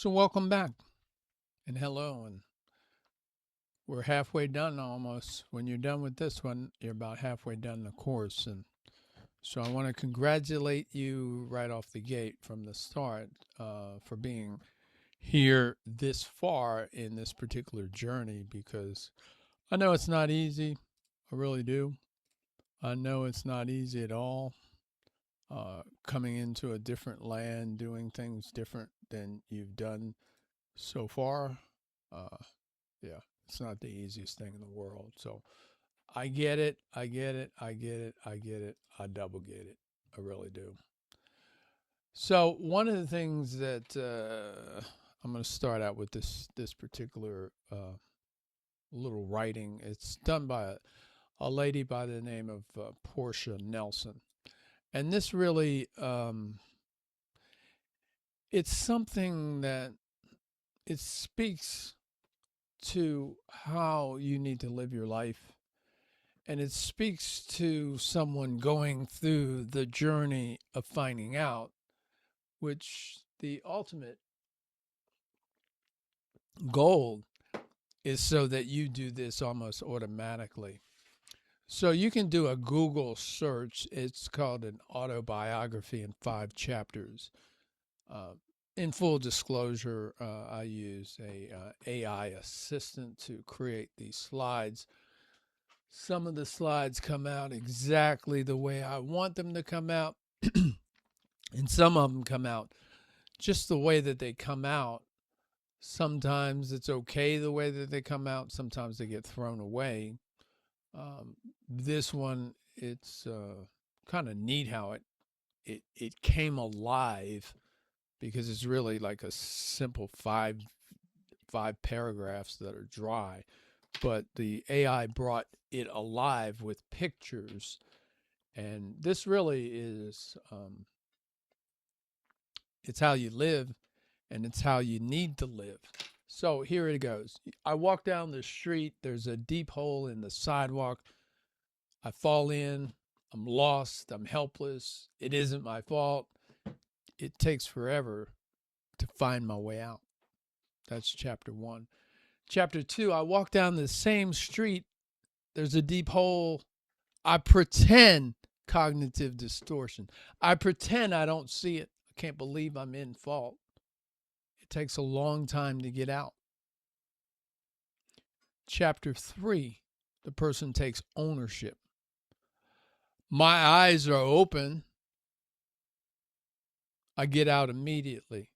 So welcome back and hello, and we're halfway done almost. When you're done with this one, you're about halfway done the course, and so I want to congratulate you right off the gate from the start for being here this far in this particular journey, because I know it's not easy. I really do. I know it's not easy at all. Coming into a different land, doing things different than you've done so far. Uh, yeah, it's not the easiest thing in the world. So I get it. I get it. I get it. I get it. I double get it. I really do. So one of the things that I'm going to start out with this particular little writing. It's done by a lady by the name of Portia Nelson, and this really it's something that it speaks to how you need to live your life. And it speaks to someone going through the journey of finding out, which the ultimate goal is so that you do this almost automatically. So you can do a Google search. It's called an autobiography in 5 chapters. In full disclosure, I use a AI assistant to create these slides. Some of the slides come out exactly the way I want them to come out, and some of them come out just the way that they come out. Sometimes it's okay the way that they come out. Sometimes they get thrown away. This one, it's kind of neat how it came alive, because it's really like a simple five paragraphs that are dry, but the AI brought it alive with pictures, and this really is it's how you live, and it's how you need to live. So here it goes. I walk down the street. There's a deep hole in the sidewalk. I fall in. I'm lost. I'm helpless. It isn't my fault. It takes forever to find my way out. That's chapter 1. Chapter 2, I walk down the same street. There's a deep hole. I pretend cognitive distortion. I pretend I don't see it. I can't believe I'm in fault. It takes a long time to get out. Chapter 3, the person takes ownership. My eyes are open. I get out immediately.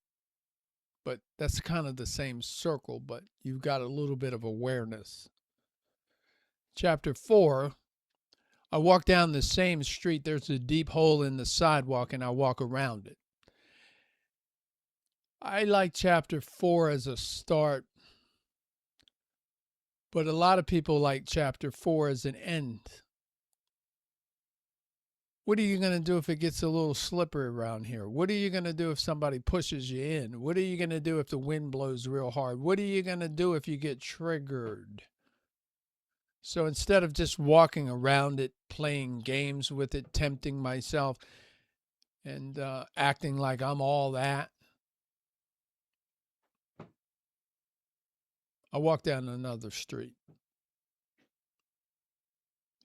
But that's kind of the same circle, but you've got a little bit of awareness. Chapter 4, I walk down the same street. There's a deep hole in the sidewalk, and I walk around it. I like chapter 4 as a start, but a lot of people like chapter 4 as an end. What are you going to do if it gets a little slippery around here? What are you going to do if somebody pushes you in? What are you going to do if the wind blows real hard? What are you going to do if you get triggered? So instead of just walking around it, playing games with it, tempting myself, and acting like I'm all that, I walk down another street.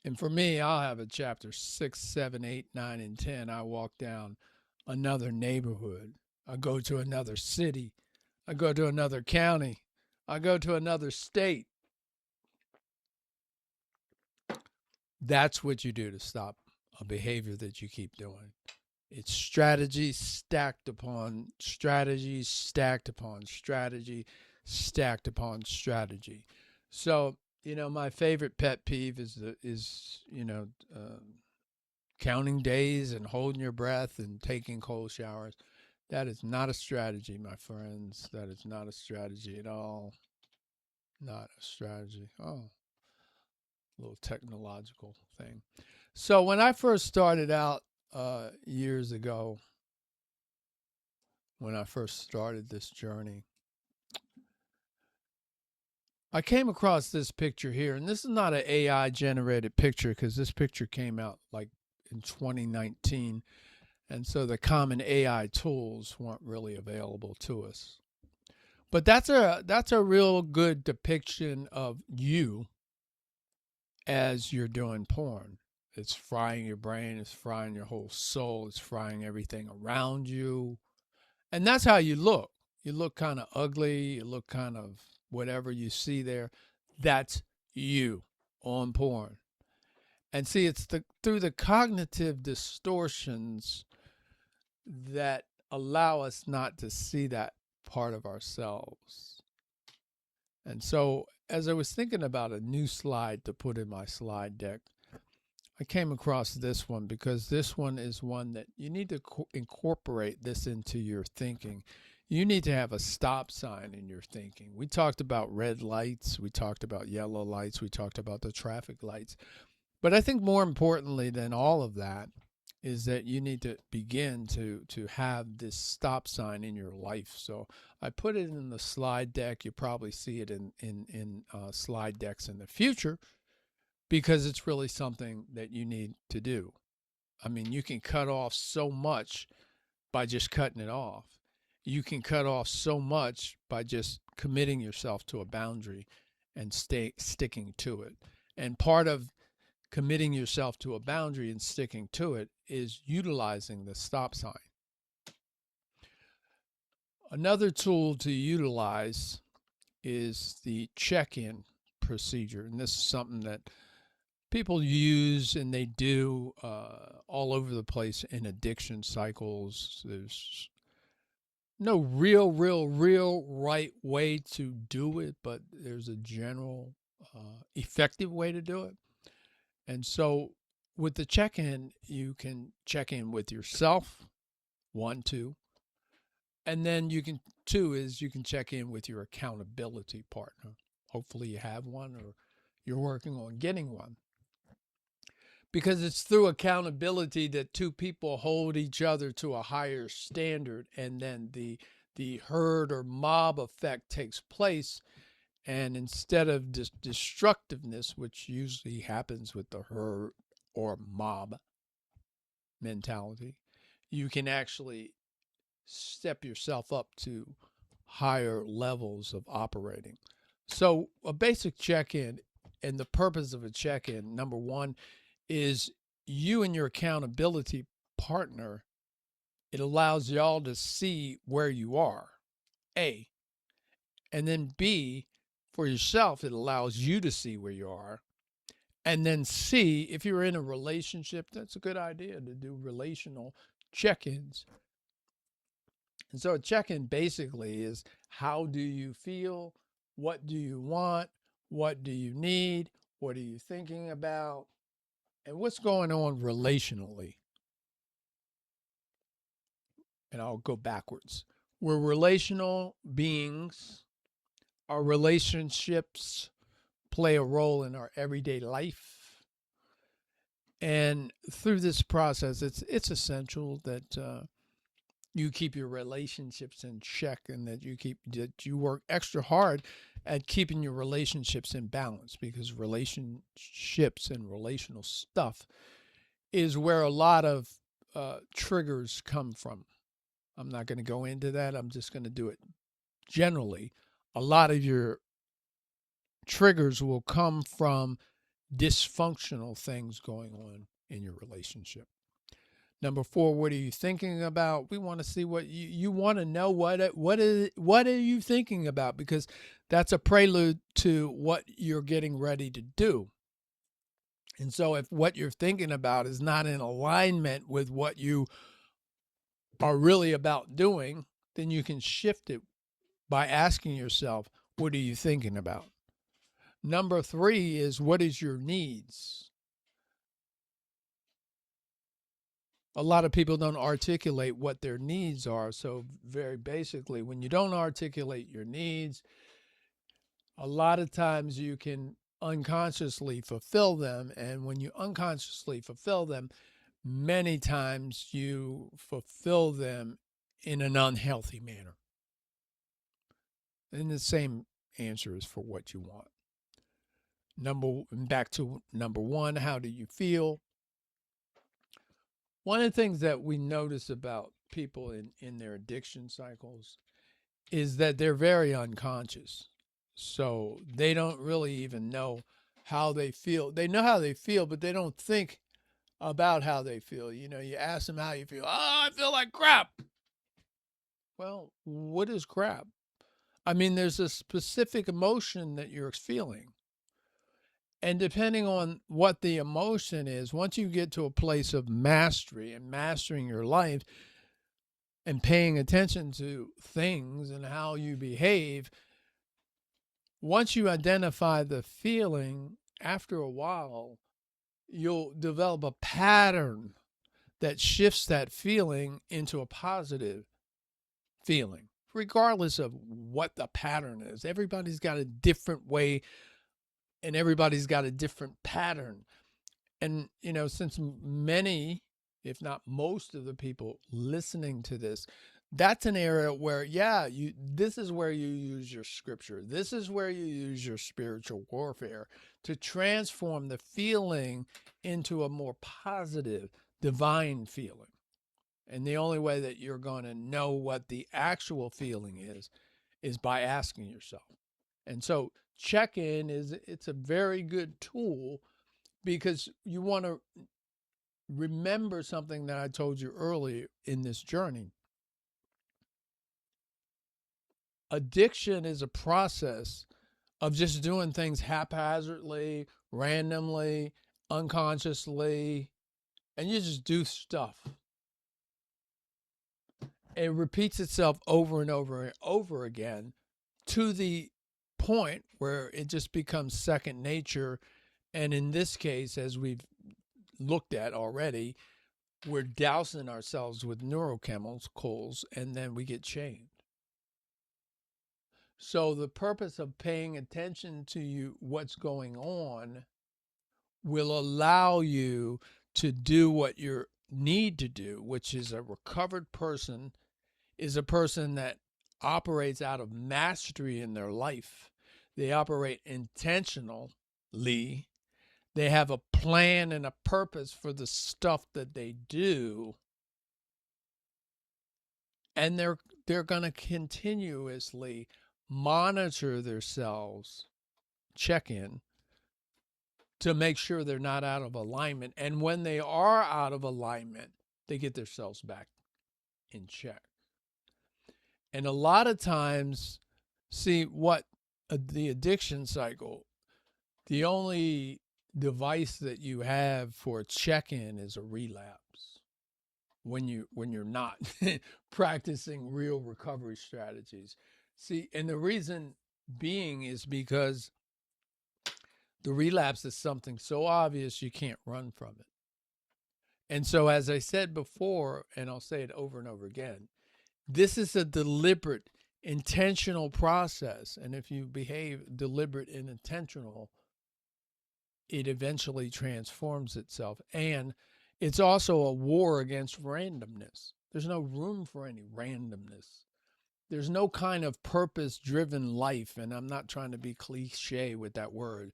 And for me, I'll have a chapter 6, 7, 8, 9, and 10. I walk down another neighborhood. I go to another city. I go to another county. I go to another state. That's what you do to stop a behavior that you keep doing. It's strategy stacked upon strategy, stacked upon strategy, stacked upon strategy. So, my favorite pet peeve is counting days and holding your breath and taking cold showers. That is not a strategy, my friends. That is not a strategy at all. Not a strategy. Oh, a little technological thing. So when I first started out years ago, when I first started this journey, I came across this picture here, and this is not an AI generated picture, because this picture came out like in 2019, and so the common AI tools weren't really available to us. But that's a real good depiction of you as you're doing porn. It's frying your brain, it's frying your whole soul, it's frying everything around you. And that's how you look. You look kind of ugly, you look kind of whatever you see there. That's you on porn. And see, it's through the cognitive distortions that allow us not to see that part of ourselves. And so, as I was thinking about a new slide to put in my slide deck, I came across this one because this one is one that you need to incorporate this into your thinking. You need to have a stop sign in your thinking. We talked about red lights, we talked about yellow lights, we talked about the traffic lights. But I think more importantly than all of that is that you need to begin to have this stop sign in your life. So I put it in the slide deck. You probably see it in slide decks in the future because it's really something that you need to do. I mean, you can cut off so much by just cutting it off. You can cut off so much by just committing yourself to a boundary and sticking to it. And part of committing yourself to a boundary and sticking to it is utilizing the stop sign. Another tool to utilize is the check-in procedure. And this is something that people use and they do all over the place in addiction cycles. There's no real right way to do it, but there's a general effective way to do it. And so with the check-in, you can check in with yourself, 1, 2. And then you can check in with your accountability partner. Hopefully you have one or you're working on getting one. Because it's through accountability that two people hold each other to a higher standard, and then the herd or mob effect takes place. And instead of destructiveness, which usually happens with the herd or mob mentality, you can actually step yourself up to higher levels of operating. So a basic check-in, and the purpose of a check-in, number one, is you and your accountability partner. It allows y'all to see where you are, A. And then B, for yourself, it allows you to see where you are. And then C, if you're in a relationship, that's a good idea to do relational check-ins. And so a check-in basically is, how do you feel? What do you want? What do you need? What are you thinking about? And what's going on relationally? And I'll go backwards. We're relational beings. Our relationships play a role in our everyday life. And through this process, it's essential that you keep your relationships in check, and that you work extra hard at keeping your relationships in balance, because relationships and relational stuff is where a lot of triggers come from. I'm not going to go into that. I'm just going to do it generally. A lot of your triggers will come from dysfunctional things going on in your relationship. Number 4, what are you thinking about? We want to see what you want to know. What are you thinking about? Because that's a prelude to what you're getting ready to do. And so if what you're thinking about is not in alignment with what you are really about doing, then you can shift it by asking yourself, what are you thinking about? Number 3 is, what is your needs? A lot of people don't articulate what their needs are. So very basically, when you don't articulate your needs, a lot of times you can unconsciously fulfill them. And when you unconsciously fulfill them, many times you fulfill them in an unhealthy manner. And the same answer is for what you want. Back to number 1, how do you feel? One of the things that we notice about people in their addiction cycles is that they're very unconscious. So they don't really even know how they feel. They know how they feel, but they don't think about how they feel. You know, you ask them how you feel. Oh, I feel like crap. Well, what is crap? I mean, there's a specific emotion that you're feeling. And depending on what the emotion is, once you get to a place of mastery and mastering your life and paying attention to things and how you behave, once you identify the feeling, after a while, you'll develop a pattern that shifts that feeling into a positive feeling, regardless of what the pattern is. Everybody's got a different way and everybody's got a different pattern. And, you know, since many, if not most of the people listening to this, that's an area where, this is where you use your scripture. This is where you use your spiritual warfare to transform the feeling into a more positive, divine feeling. And the only way that you're going to know what the actual feeling is by asking yourself. And so check-in it's a very good tool because you want to remember something that I told you earlier in this journey. Addiction is a process of just doing things haphazardly, randomly, unconsciously, and you just do stuff. It repeats itself over and over and over again to the point where it just becomes second nature. And in this case, as we've looked at already, we're dousing ourselves with neurochemicals and then we get chained. So the purpose of paying attention to what's going on will allow you to do what you need to do, which is a recovered person is a person that operates out of mastery in their life. They operate intentionally. They have a plan and a purpose for the stuff that they do. And they're going to continuously monitor themselves, check in, to make sure they're not out of alignment. And when they are out of alignment, they get themselves back in check. And a lot of times, see what the addiction cycle, the only device that you have for a check-in is a relapse. When you're not practicing real recovery strategies. See, and the reason being is because the relapse is something so obvious you can't run from it. And so, as I said before, and I'll say it over and over again, this is a deliberate, intentional process. And if you behave deliberate and intentional, it eventually transforms itself. And it's also a war against randomness. There's no room for any randomness. There's no kind of purpose-driven life, and I'm not trying to be cliche with that word.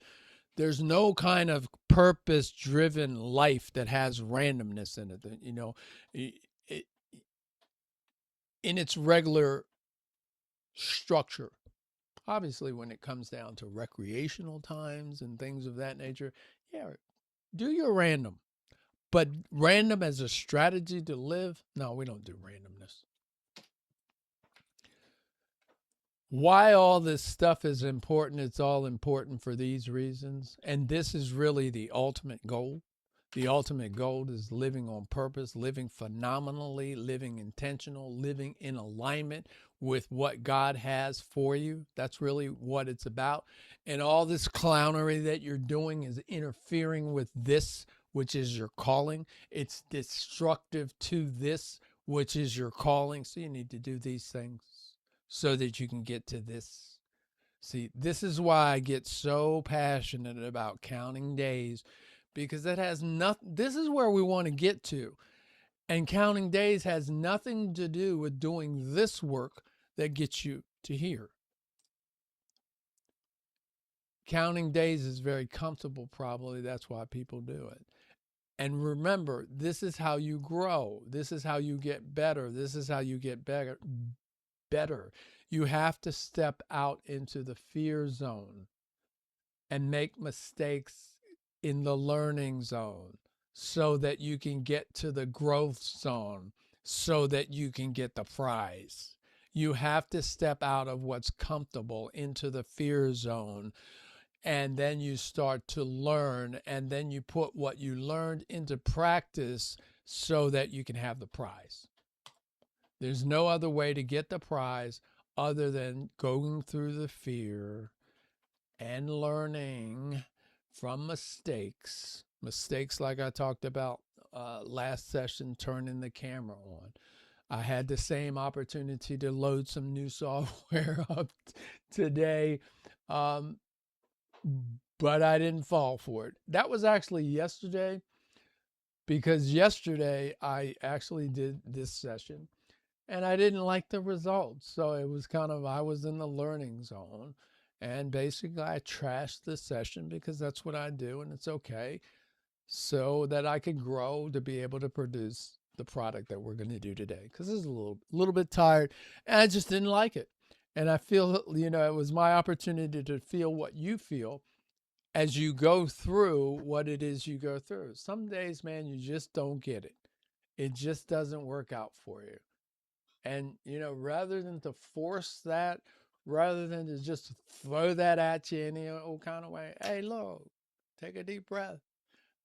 There's no kind of purpose-driven life that has randomness in it. You know, in its regular structure. Obviously, when it comes down to recreational times and things of that nature, do your random. But random as a strategy to live, no, we don't do randomness. Why all this stuff is important, it's all important for these reasons. And this is really the ultimate goal. The ultimate goal is living on purpose, living phenomenally, living intentional, living in alignment with what God has for you. That's really what it's about. And all this clownery that you're doing is interfering with this, which is your calling. It's destructive to this, which is your calling. So you need to do these things so that you can get to this. See, this is why I get so passionate about counting days, because it has nothing. This is where we want to get to. And counting days has nothing to do with doing this work that gets you to here. Counting days is very comfortable, probably. That's why people do it. And remember, this is how you grow. This is how you get better. This is how you get better, better. You have to step out into the fear zone and make mistakes in the learning zone so that you can get to the growth zone so that you can get the prize. You have to step out of what's comfortable into the fear zone, and then you start to learn, and then you put what you learned into practice so that you can have the prize. There's no other way to get the prize other than going through the fear and learning from mistakes. Mistakes like I talked about last session, turning the camera on. I had the same opportunity to load some new software up today, but I didn't fall for it. That was actually yesterday, because yesterday I actually did this session and I didn't like the results. So it was kind of, I was in the learning zone, and basically I trashed the session because that's what I do, and it's okay, so that I could grow to be able to produce the product that we're going to do today. Because this is a little bit tired, and I just didn't like it. And I feel, it was my opportunity to feel what you feel as you go through what it is you go through. Some days, man, you just don't get it. It just doesn't work out for you. And, rather than to force that, rather than to just throw that at you any old kind of way, hey, look, take a deep breath,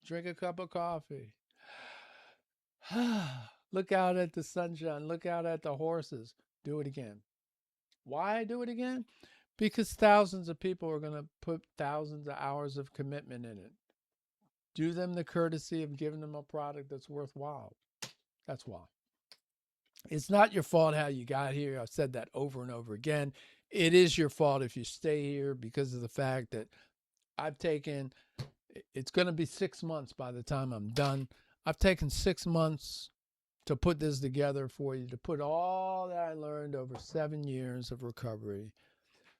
drink a cup of coffee. Look out at the sunshine, look out at the horses. Do it again. Why do it again? Because thousands of people are going to put thousands of hours of commitment in it. Do them the courtesy of giving them a product that's worthwhile. That's why. It's not your fault how you got here. I've said that over and over again. It is your fault if you stay here, because of the fact that it's going to be 6 months by the time I'm done. I've taken 6 months to put this together for you, to put all that I learned over 7 years of recovery,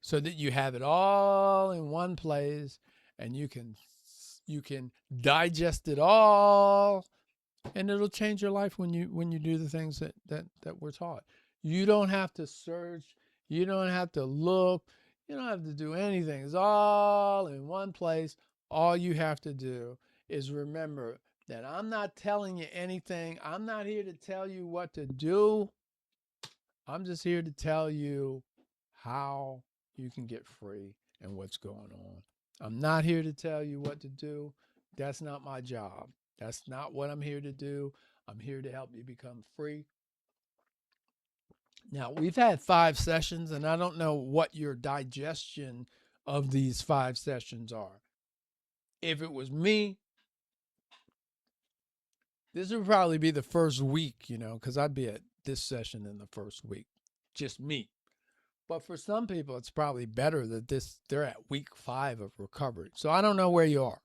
so that you have it all in one place and you can digest it all, and it'll change your life when you do the things that we're taught. You don't have to search, you don't have to look, you don't have to do anything. It's all in one place. All you have to do is remember that I'm not telling you anything. I'm not here to tell you what to do. I'm just here to tell you how you can get free and what's going on. I'm not here to tell you what to do. That's not my job. That's not what I'm here to do. I'm here to help you become free. Now, we've had 5 sessions, and I don't know what your digestion of these 5 sessions are. If it was me, this would probably be the first week, because I'd be at this session in the first week. Just me. But for some people, it's probably better that they're at week 5 of recovery. So I don't know where you are.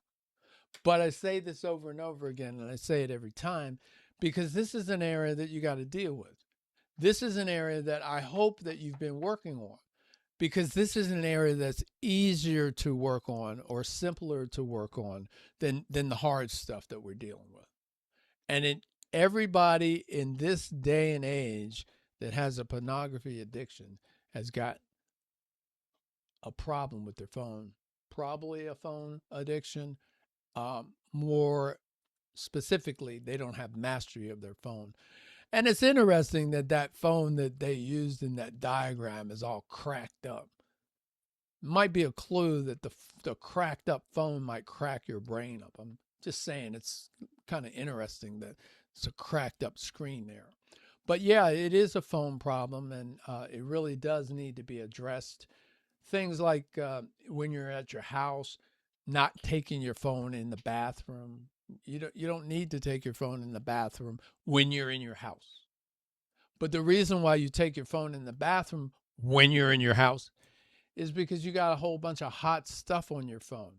But I say this over and over again, and I say it every time, because this is an area that you got to deal with. This is an area that I hope that you've been working on, because this is an area that's easier to work on or simpler to work on than the hard stuff that we're dealing with. And everybody in this day and age that has a pornography addiction has got a problem with their phone, probably a phone addiction. More specifically, they don't have mastery of their phone. And it's interesting that phone that they used in that diagram is all cracked up. Might be a clue that the cracked up phone might crack your brain up. I'm just saying, it's kind of interesting that it's a cracked up screen there. But yeah, it is a phone problem, and it really does need to be addressed. Things like when you're at your house, not taking your phone in the bathroom. You don't need to take your phone in the bathroom when you're in your house. But the reason why you take your phone in the bathroom when you're in your house is because you got a whole bunch of hot stuff on your phone.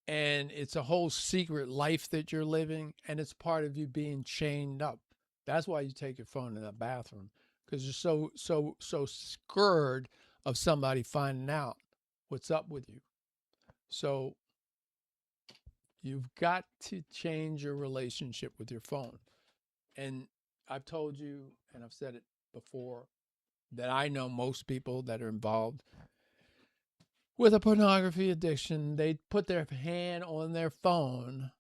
And it's a whole secret life that you're living, and it's part of you being chained up. That's why you take your phone in the bathroom, because you're so scared of somebody finding out what's up with you. So you've got to change your relationship with your phone. And I've told you, and I've said it before, that I know most people that are involved with a pornography addiction, they put their hand on their phone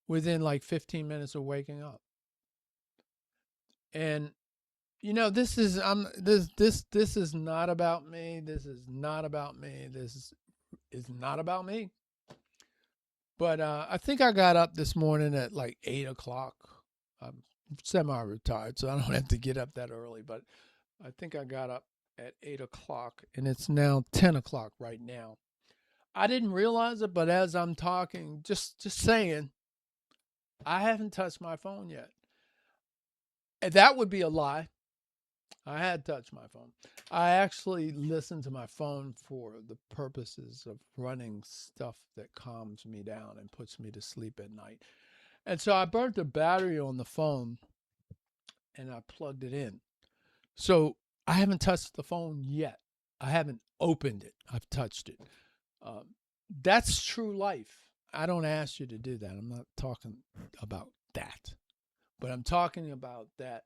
within like 15 minutes of waking up. And this is this is not about me. This is not about me. This is not about me. But I think I got up this morning at like 8 o'clock. I'm semi-retired, so I don't have to get up that early. But I think I got up at 8 o'clock, and it's now 10 o'clock right now. I didn't realize it, but as I'm talking, just saying, I haven't touched my phone yet. And that would be a lie. I had touched my phone. I actually listen to my phone for the purposes of running stuff that calms me down and puts me to sleep at night. And so I burnt the battery on the phone and I plugged it in. So I haven't touched the phone yet. I haven't opened it. I've touched it. That's true life. I don't ask you to do that. I'm not talking about that. But I'm talking about that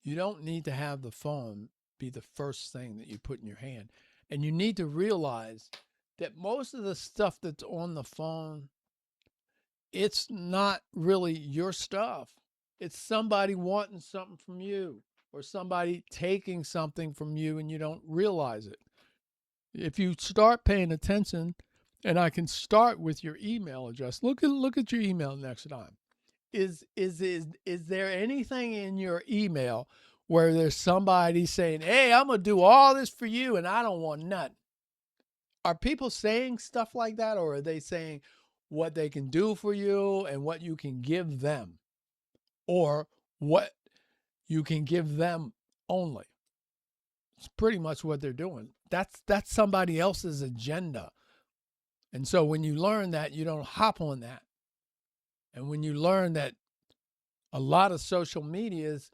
you don't need to have the phone be the first thing that you put in your hand. And you need to realize that most of the stuff that's on the phone, it's not really your stuff. It's somebody wanting something from you or somebody taking something from you and you don't realize it. If you start paying attention, and I can start with your email address. Look at your email next time. Is there anything in your email where there's somebody saying, hey, I'm going to do all this for you and I don't want nothing? Are people saying stuff like that, or are they saying what they can do for you and what you can give them, or what you can give them only? It's pretty much what they're doing. That's somebody else's agenda. And so when you learn that, you don't hop on that. And when you learn that a lot of social media is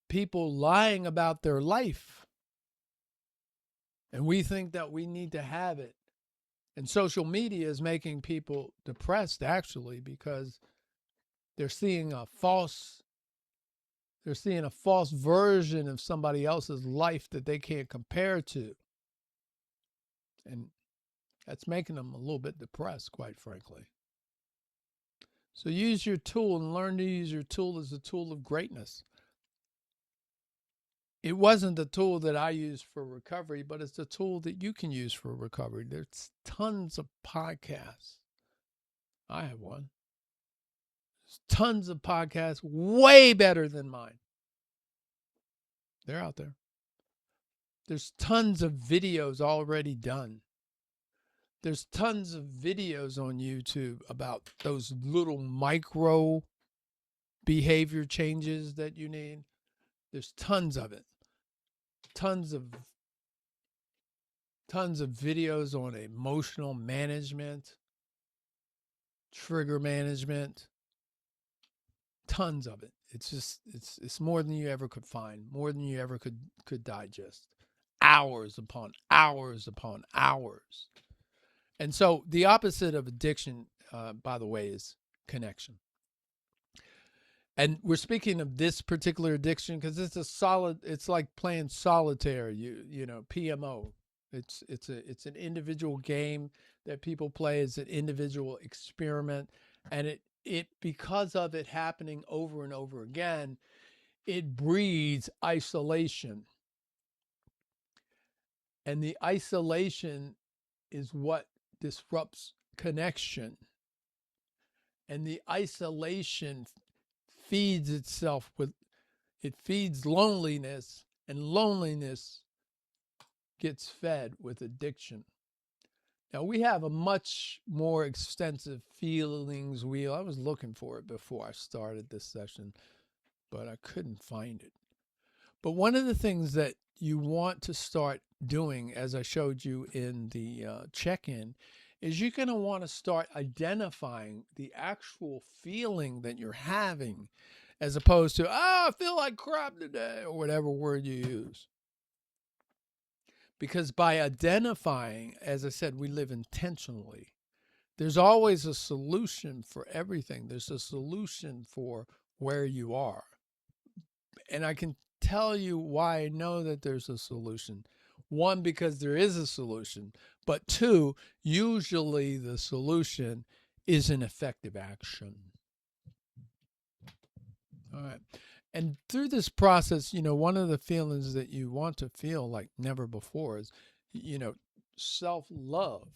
people lying about their life, and we think that we need to have it. And social media is making people depressed, actually, because they're seeing a false version of somebody else's life that they can't compare to. And that's making them a little bit depressed, quite frankly. So use your tool and learn to use your tool as a tool of greatness. It wasn't the tool that I used for recovery, but it's the tool that you can use for recovery. There's tons of podcasts. I have one. There's tons of podcasts way better than mine. They're out there. There's tons of videos already done. There's tons of videos on YouTube about those little micro behavior changes that you need. There's tons of it. Tons of videos on emotional management, trigger management. Tons of it. It's more than you ever could find, more than you ever could digest. Hours upon hours upon hours. And so the opposite of addiction, by the way, is connection. And we're speaking of this particular addiction because it's like playing solitaire, you know, PMO. It's an individual game that people play. It's an individual experiment. And it because of it happening over and over again, it breeds isolation. And the isolation is what disrupts connection. And the isolation feeds itself it feeds loneliness, and loneliness gets fed with addiction. Now, we have a much more extensive feelings wheel. I was looking for it before I started this session, but I couldn't find it. But one of the things that you want to start doing, as I showed you in the check-in, is you're going to want to start identifying the actual feeling that you're having, as opposed to, I feel like crap today, or whatever word you use. Because by identifying, as I said, we live intentionally. There's always a solution for everything. There's a solution for where you are. And I can tell you why I know that there's a solution. One, because there is a solution, but two, usually the solution is an effective action. All right. And through this process, one of the feelings that you want to feel like never before is, self-love.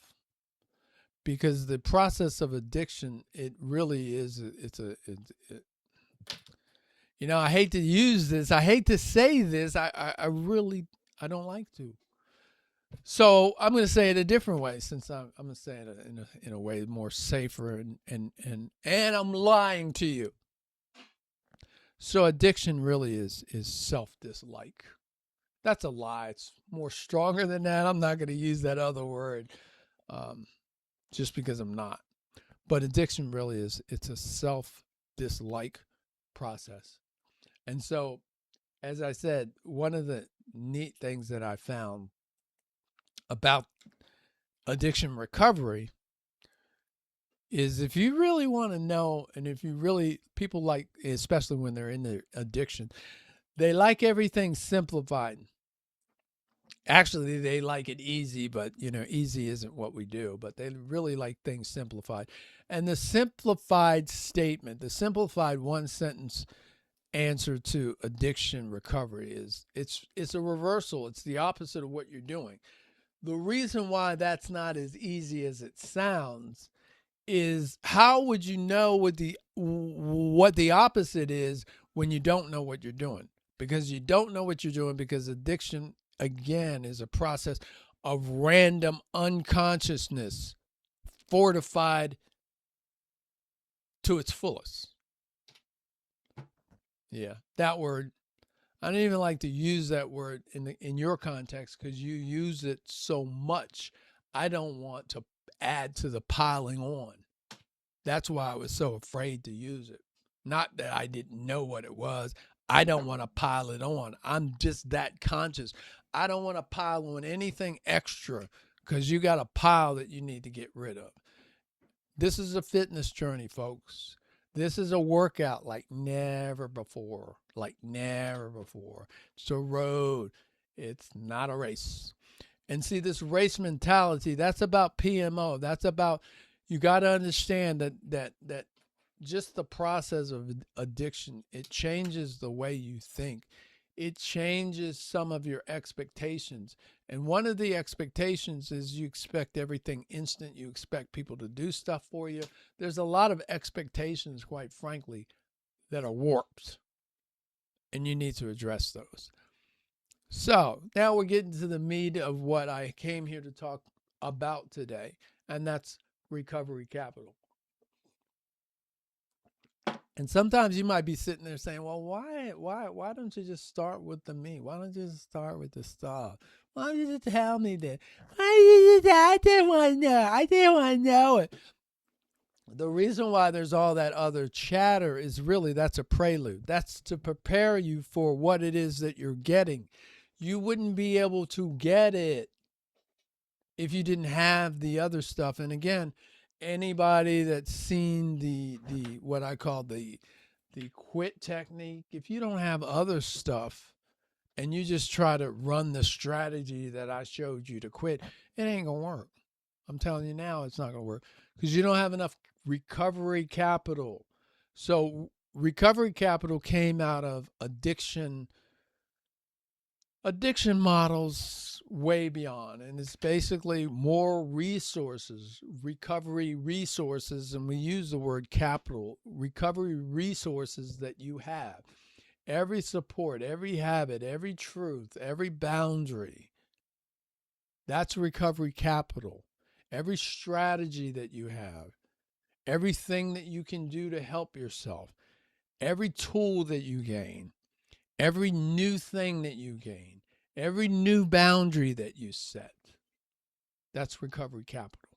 Because the process of addiction, it really is, I hate to use this. I hate to say this. I really, I don't like to. So I'm going to say it a different way, since I'm going to say it in a way more safer, and I'm lying to you. So addiction really is self-dislike. That's a lie. It's more stronger than that. I'm not going to use that other word, just because I'm not. But addiction really it's a self-dislike process. And so, as I said, one of the neat things that I found about addiction recovery is, if you really want to know, and if you really, people like, especially when they're in their addiction, they like everything simplified. Actually, they like it easy, but easy isn't what we do, but they really like things simplified. And the simplified statement, the simplified one sentence answer to addiction recovery is, it's a reversal. It's the opposite of what you're doing. The reason why that's not as easy as it sounds is, how would you know what the opposite is when you don't know what you're doing? Because you don't know what you're doing, because addiction, again, is a process of random unconsciousness fortified to its fullest. Yeah, that word, I don't even like to use that word in your context, because you use it so much. I don't want to add to the piling on. That's why I was so afraid to use it. Not that I didn't know what it was. I don't want to pile it on. I'm just that conscious. I don't want to pile on anything extra, because you got a pile that you need to get rid of. This is a fitness journey, folks. This is a workout like never before. Like never before. It's a road. It's not a race. And see, this race mentality, that's about PMO. That's about, you got to understand that just the process of addiction, it changes the way you think. It changes some of your expectations. And one of the expectations is, you expect everything instant. You expect people to do stuff for you. There's a lot of expectations, quite frankly, that are warped. And you need to address those. So now we're getting to the meat of what I came here to talk about today, and that's recovery capital. And sometimes you might be sitting there saying, well, why don't you just start with the meat? Why don't you just start with the stuff? Why don't you just tell me that? I didn't want to know. I didn't want to know it. The reason why there's all that other chatter is really, that's a prelude. That's to prepare you for what it is that you're getting. You wouldn't be able to get it if you didn't have the other stuff. And again, anybody that's seen the what I call the quit technique, if you don't have other stuff and you just try to run the strategy that I showed you to quit, it ain't gonna work. I'm telling you now, it's not gonna work, because you don't have enough recovery capital. So recovery capital came out of addiction models way beyond, and it's basically more resources, recovery resources, and we use the word capital, recovery resources that you have. Every support, every habit, every truth, every boundary, that's recovery capital. Every strategy that you have, everything that you can do to help yourself, every tool that you gain, every new thing that you gain, every new boundary that you set, that's recovery capital.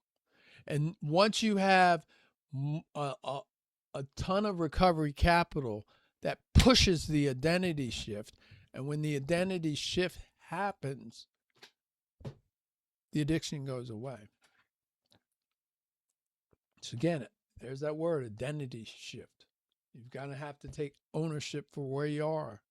And once you have a ton of recovery capital, that pushes the identity shift. And when the identity shift happens, the addiction goes away. So again, there's that word, identity shift. You've got to have to take ownership for where you are.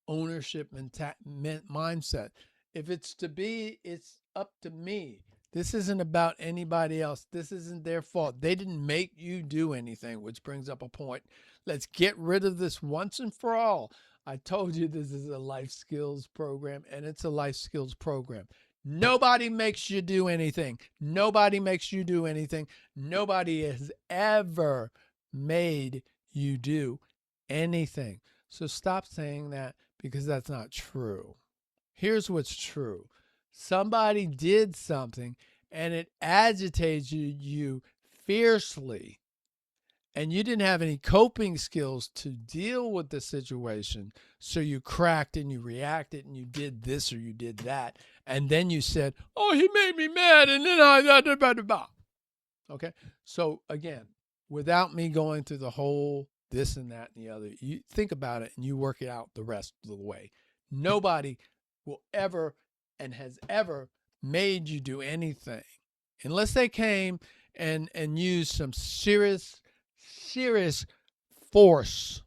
ownership mindset. If it's to be, it's up to me. This isn't about anybody else. This isn't their fault. They didn't make you do anything, which brings up a point. Let's get rid of this once and for all. I told you this is a life skills program, and it's a life skills program. Nobody makes you do anything. Nobody makes you do anything. Nobody has ever made you do anything. So stop saying that, because that's not true. Here's what's true. Somebody did something and it agitated you fiercely, and you didn't have any coping skills to deal with the situation. So you cracked and you reacted and you did this or you did that. And then you said, oh, he made me mad. And then okay. So again, without me going through the whole this and that and the other, you think about it and you work it out the rest of the way. Nobody will ever and has ever made you do anything unless they came and used some serious force.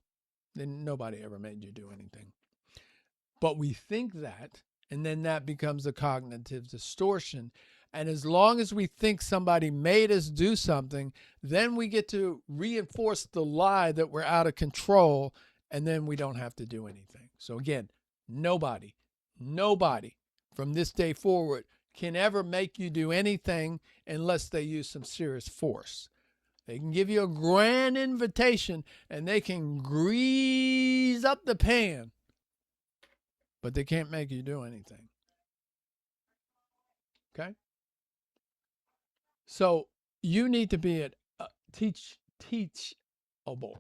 Then nobody ever made you do anything. But we think that, and then that becomes a cognitive distortion. And as long as we think somebody made us do something, then we get to reinforce the lie that we're out of control, and then we don't have to do anything. So again, nobody from this day forward can ever make you do anything unless they use some serious force. They can give you a grand invitation and they can grease up the pan, but they can't make you do anything. Okay? So you need to be teachable.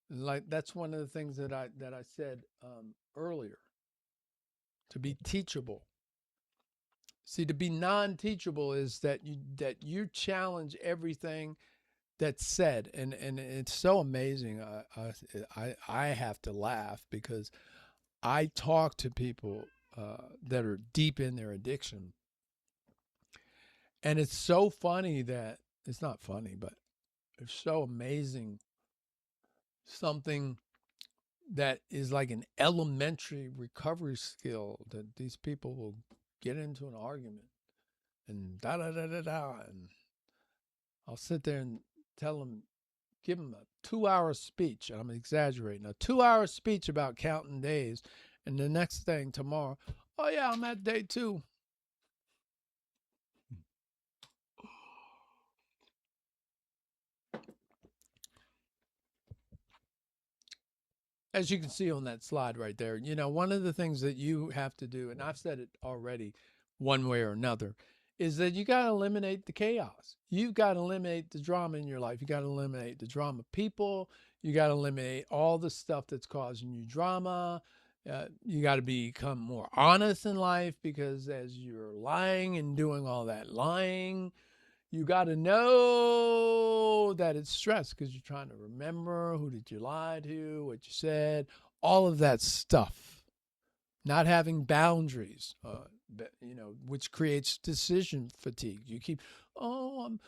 Like that's one of the things that I said earlier. To be teachable. See, to be non-teachable is that you challenge everything that's said, and it's so amazing. I have to laugh because I talk to people that are deep in their addiction, and it's so funny that it's not funny, but it's so amazing. Something that is like an elementary recovery skill that these people will get into an argument and da da da da da, and I'll sit there and tell them, give them a 2-hour speech. I'm exaggerating, a 2-hour speech about counting days, and the next thing tomorrow, oh yeah, I'm at day 2. As you can see on that slide right there, one of the things that you have to do, and I've said it already one way or another, is that you got to eliminate the chaos. You've got to eliminate the drama in your life. You got to eliminate the drama people. You got to eliminate all the stuff that's causing you drama. You got to become more honest in life, because as you're lying and doing all that lying, you got to know that it's stress, because you're trying to remember who did you lie to, what you said, all of that stuff. Not having boundaries, which creates decision fatigue. You keep, I'm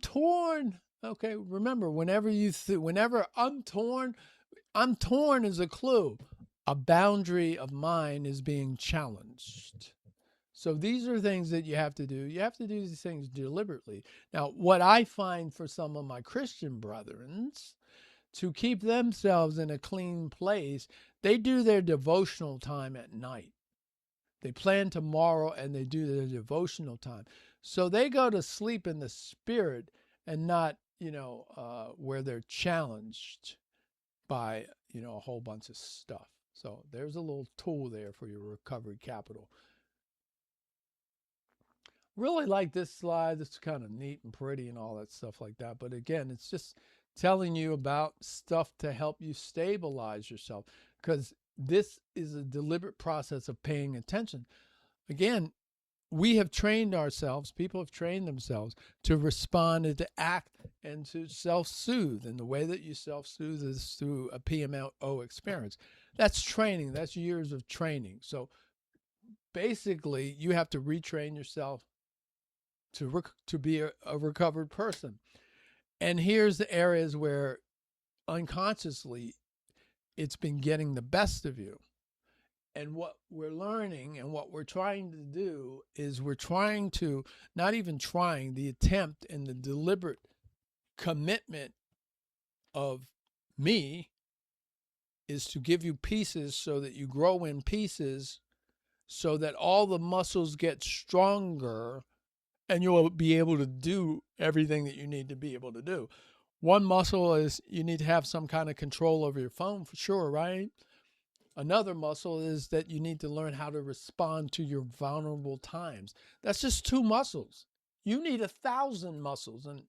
torn. Okay, remember, whenever I'm torn is a clue. A boundary of mine is being challenged. So these are things that you have to do. You have to do these things deliberately. Now, what I find for some of my Christian brethren, to keep themselves in a clean place, they do their devotional time at night. They plan tomorrow and they do their devotional time. So they go to sleep in the spirit and not, where they're challenged by, a whole bunch of stuff. So there's a little tool there for your recovery capital. Really like this slide. It's kind of neat and pretty and all that stuff like that. But again, it's just telling you about stuff to help you stabilize yourself, because this is a deliberate process of paying attention. Again, we have trained ourselves, people have trained themselves to respond and to act and to self-soothe. And the way that you self-soothe is through a PMO experience. That's training. That's years of training. So basically, you have to retrain yourself to be a recovered person. And here's the areas where unconsciously it's been getting the best of you. And what we're learning and what we're trying to do is we're trying to, not even trying, the attempt and the deliberate commitment of me is to give you pieces so that you grow in pieces, so that all the muscles get stronger and you'll be able to do everything that you need to be able to do. One muscle is you need to have some kind of control over your phone, for sure, right? Another muscle is that you need to learn how to respond to your vulnerable times. That's just 2 muscles. You need 1,000 muscles. And,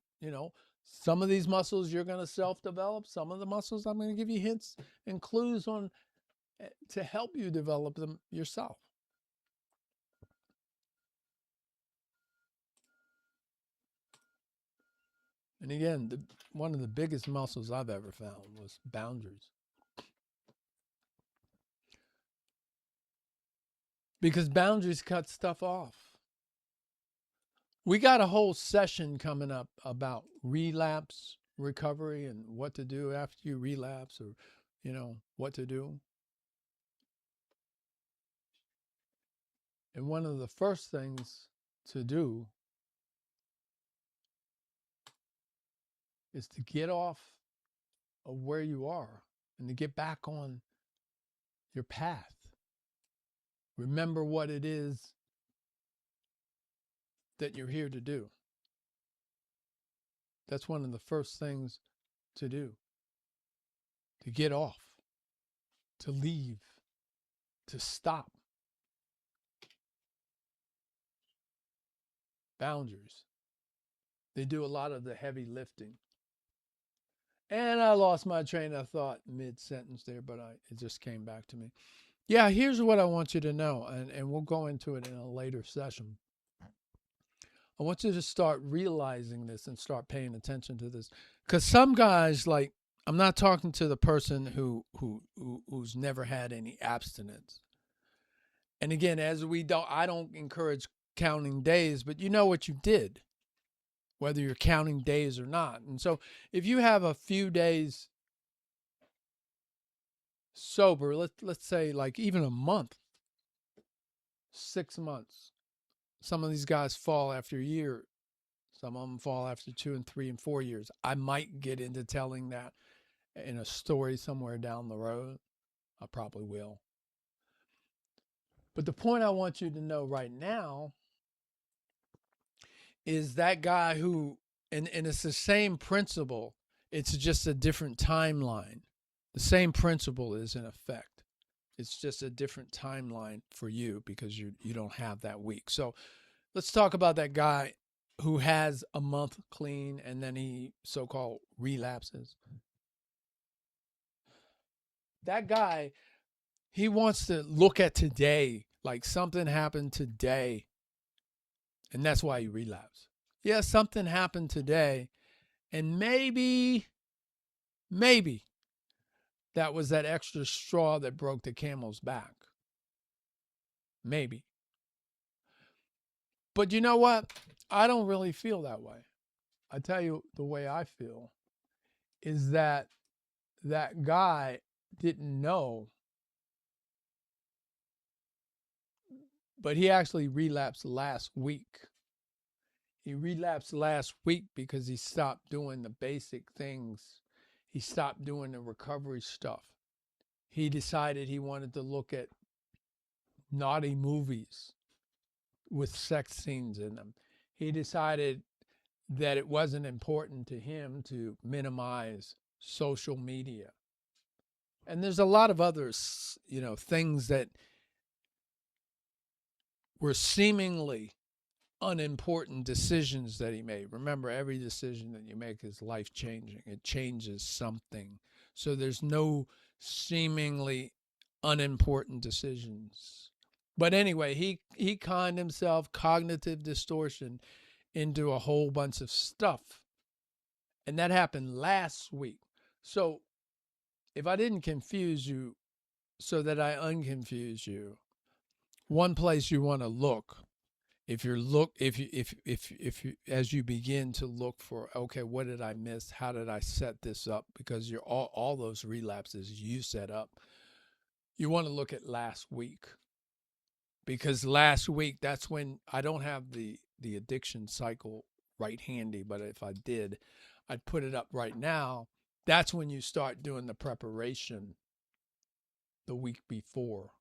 some of these muscles you're going to self-develop. Some of the muscles I'm going to give you hints and clues on to help you develop them yourself. And again, one of the biggest muscles I've ever found was boundaries. Because boundaries cut stuff off. We got a whole session coming up about relapse recovery and what to do after you relapse, or, what to do. And one of the first things to do is to get off of where you are and to get back on your path. Remember what it is that you're here to do. That's one of the first things to do. To get off, to leave, to stop. Boundaries. They do a lot of the heavy lifting. And I lost my train of thought mid-sentence there, but it just came back to me. Yeah, here's what I want you to know, and we'll go into it in a later session. I want you to start realizing this and start paying attention to this. Because some guys, like, I'm not talking to the person who's never had any abstinence. And again, I don't encourage counting days, but you know what you did, whether you're counting days or not. And so if you have a few days sober, let's say like even a month, 6 months. Some of these guys fall after a year. Some of them fall after 2 and 3 and 4 years. I might get into telling that in a story somewhere down the road. I probably will. But the point I want you to know right now is that guy who, and it's the same principle, it's just a different timeline. The same principle is in effect. It's just a different timeline for you because you don't have that week. So let's talk about that guy who has a month clean and then he so-called relapses. That guy, he wants to look at today, like something happened today, and that's why he relapsed. Yeah, something happened today, and maybe that was that extra straw that broke the camel's back. Maybe. But you know what? I don't really feel that way. I tell you the way I feel is that guy didn't know, but he actually relapsed last week. He relapsed last week because he stopped doing the basic things. He stopped doing the recovery stuff. He decided he wanted to look at naughty movies with sex scenes in them. He decided that it wasn't important to him to minimize social media. And there's a lot of other, things that were seemingly unimportant decisions that he made. Remember, every decision that you make is life-changing. It changes something. So there's no seemingly unimportant decisions. But anyway, he conned himself, cognitive distortion, into a whole bunch of stuff. And that happened last week. So if I didn't confuse you so that I unconfuse you, one place you want to look if you as you begin to look for, okay, what did I miss? How did I set this up? Because you're all those relapses you set up, you want to look at last week, because last week, that's when I don't have the addiction cycle right handy, but if I did, I'd put it up right now. That's when you start doing the preparation the week before,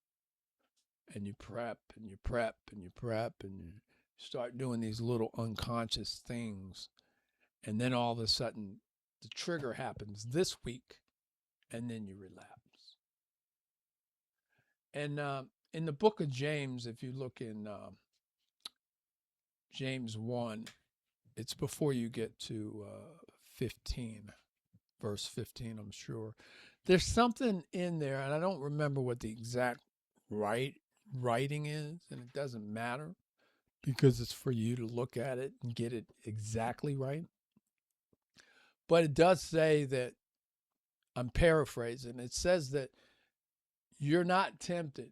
and you prep and you prep and you prep and you start doing these little unconscious things, and then all of a sudden the trigger happens this week, and then you relapse. And in the book of James, if you look in James 1, it's before you get to 15, verse 15, I'm sure. There's something in there, and I don't remember what the exact writing is, and it doesn't matter because it's for you to look at it and get it exactly right. But it does say that, I'm paraphrasing, it says that you're not tempted.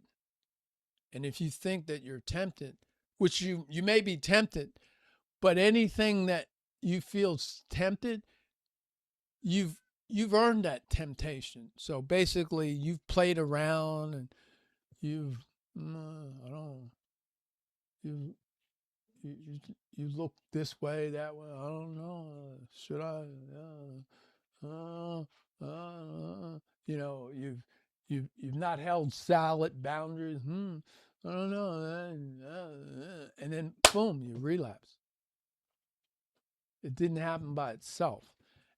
And if you think that you're tempted, which you may be tempted, but anything that you feel tempted, you've earned that temptation. So basically, you've played around and you've I don't you you look this way, that way. I don't know. Should I? You've not held solid boundaries. I don't know. And then boom, you relapse. It didn't happen by itself.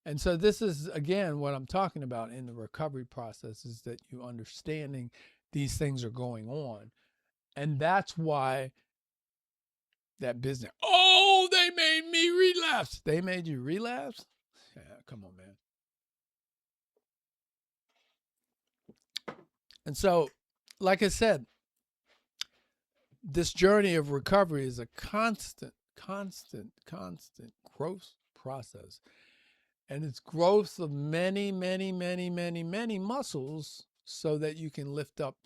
And so this is, again, what I'm talking about in the recovery process, is that you understanding these things are going on. And that's why that business, oh, they made me relapse. They made you relapse? Yeah, come on, man. And so, like I said, this journey of recovery is a constant growth process. And it's growth of many, many, many, many, many muscles so that you can lift up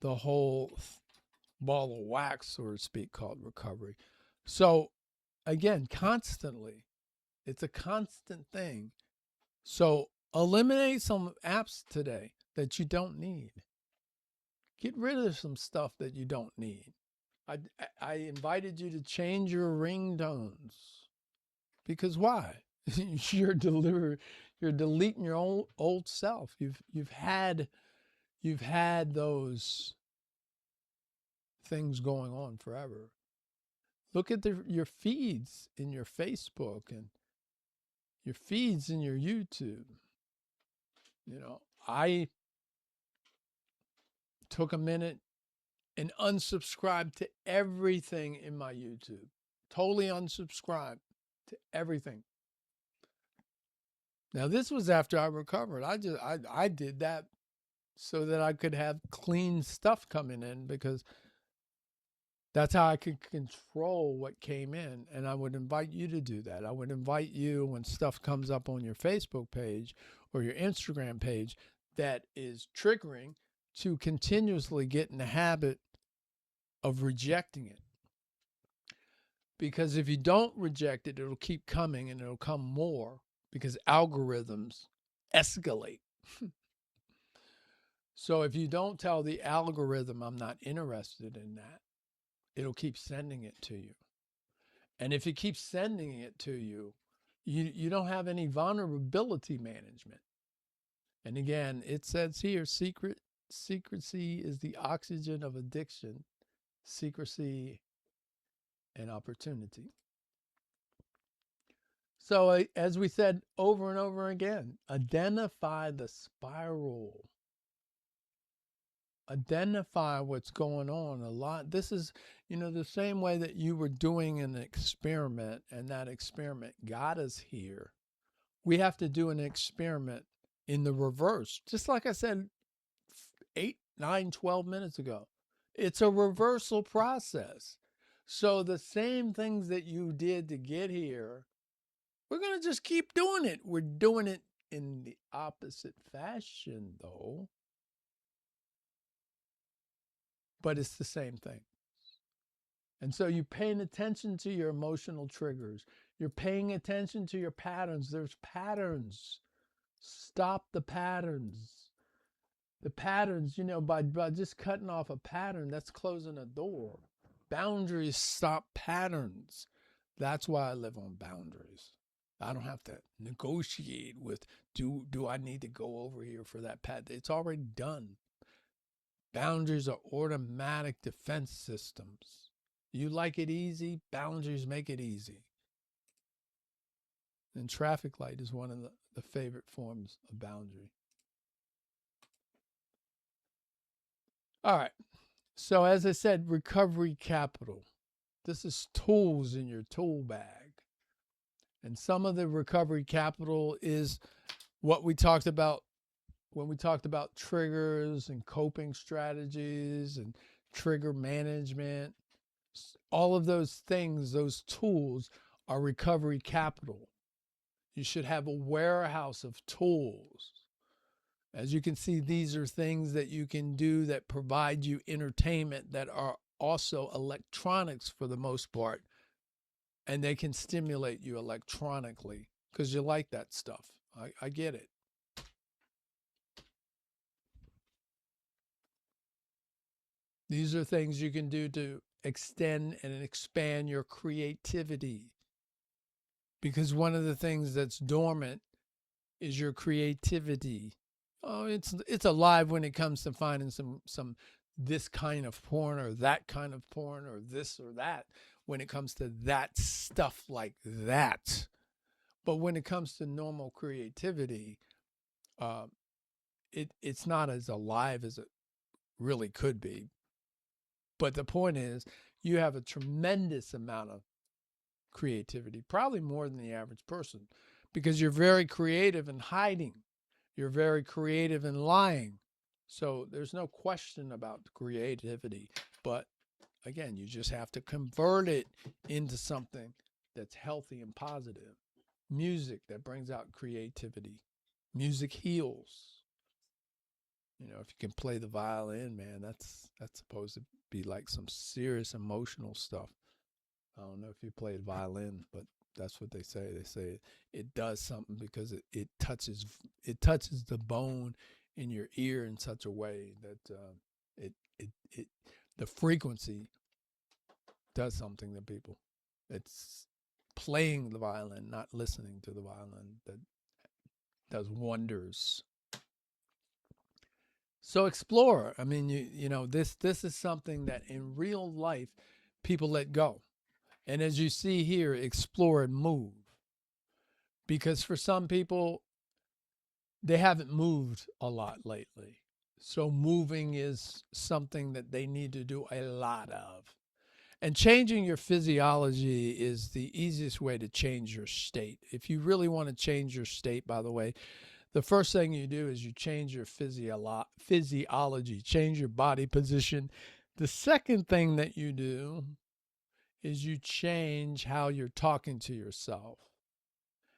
the whole ball of wax, so to speak, called recovery. So again, constantly, it's a constant thing. So eliminate some apps today that you don't need. Get rid of some stuff that you don't need. I invited you to change your ringtones, because why? you're deleting your old self. You've had those things going on forever. Look at your feeds in your Facebook and your feeds in your YouTube. I took a minute and unsubscribed to everything in my YouTube. Totally unsubscribed to everything. Now, this was after I recovered. I did that so that I could have clean stuff coming in, because that's how I could control what came in. And I would invite you to do that. I would invite you, when stuff comes up on your Facebook page or your Instagram page that is triggering, to continuously get in the habit of rejecting it. Because if you don't reject it, it'll keep coming, and it'll come more, because algorithms escalate. So if you don't tell the algorithm, I'm not interested in that, it'll keep sending it to you. And if it keeps sending it to you, you don't have any vulnerability management. And again, it says here, secrecy is the oxygen of addiction, secrecy and opportunity. So as we said over and over again, identify the spiral. Identify what's going on a lot. This is, the same way that you were doing an experiment, and that experiment got us here. We have to do an experiment in the reverse. Just like I said 8, 9, 12 minutes ago. It's a reversal process. So the same things that you did to get here, we're going to just keep doing it. We're doing it in the opposite fashion, though. But it's the same thing. And so you're paying attention to your emotional triggers. You're paying attention to your patterns. There's patterns. Stop the patterns. The patterns, by just cutting off a pattern, that's closing a door. Boundaries stop patterns. That's why I live on boundaries. I don't have to negotiate with, do I need to go over here for that pattern? It's already done. Boundaries are automatic defense systems. You like it easy, boundaries make it easy. And traffic light is one of the favorite forms of boundary. All right. So as I said, recovery capital. This is tools in your tool bag. And some of the recovery capital is what we talked about when we talked about triggers and coping strategies and trigger management. All of those things, those tools are recovery capital. You should have a warehouse of tools. As you can see, these are things that you can do that provide you entertainment that are also electronics for the most part. And they can stimulate you electronically because you like that stuff. I get it. These are things you can do to extend and expand your creativity. Because one of the things that's dormant is your creativity. Oh, it's alive when it comes to finding some this kind of porn or that kind of porn or this or that when it comes to that stuff like that. But when it comes to normal creativity, it's not as alive as it really could be. But the point is, you have a tremendous amount of creativity, probably more than the average person, because you're very creative in hiding. You're very creative in lying. So there's no question about creativity. But again, you just have to convert it into something that's healthy and positive. Music that brings out creativity. Music heals. If you can play the violin, man, that's supposed to be like some serious emotional stuff. I don't know if you played violin, but that's what they say. They say it does something because it touches the bone in your ear in such a way that the frequency does something to people. It's playing the violin, not listening to the violin, that does wonders. So explore. I mean, this is something that in real life people let go. And as you see here, explore and move. Because for some people, they haven't moved a lot lately. So moving is something that they need to do a lot of. And changing your physiology is the easiest way to change your state. If you really want to change your state, by the way, the first thing you do is you change your physiology, change your body position. The second thing that you do is you change how you're talking to yourself.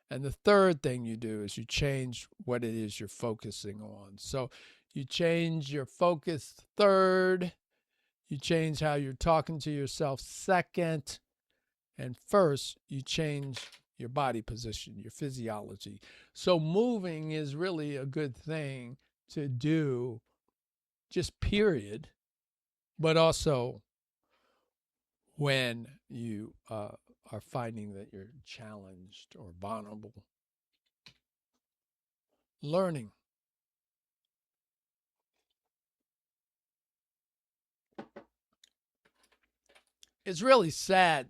And the third thing you do is you change what it is you're focusing on. So you change your focus third, you change how you're talking to yourself second, and first you change your body position, your physiology. So moving is really a good thing to do, just period, but also when you are finding that you're challenged or vulnerable. Learning. It's really sad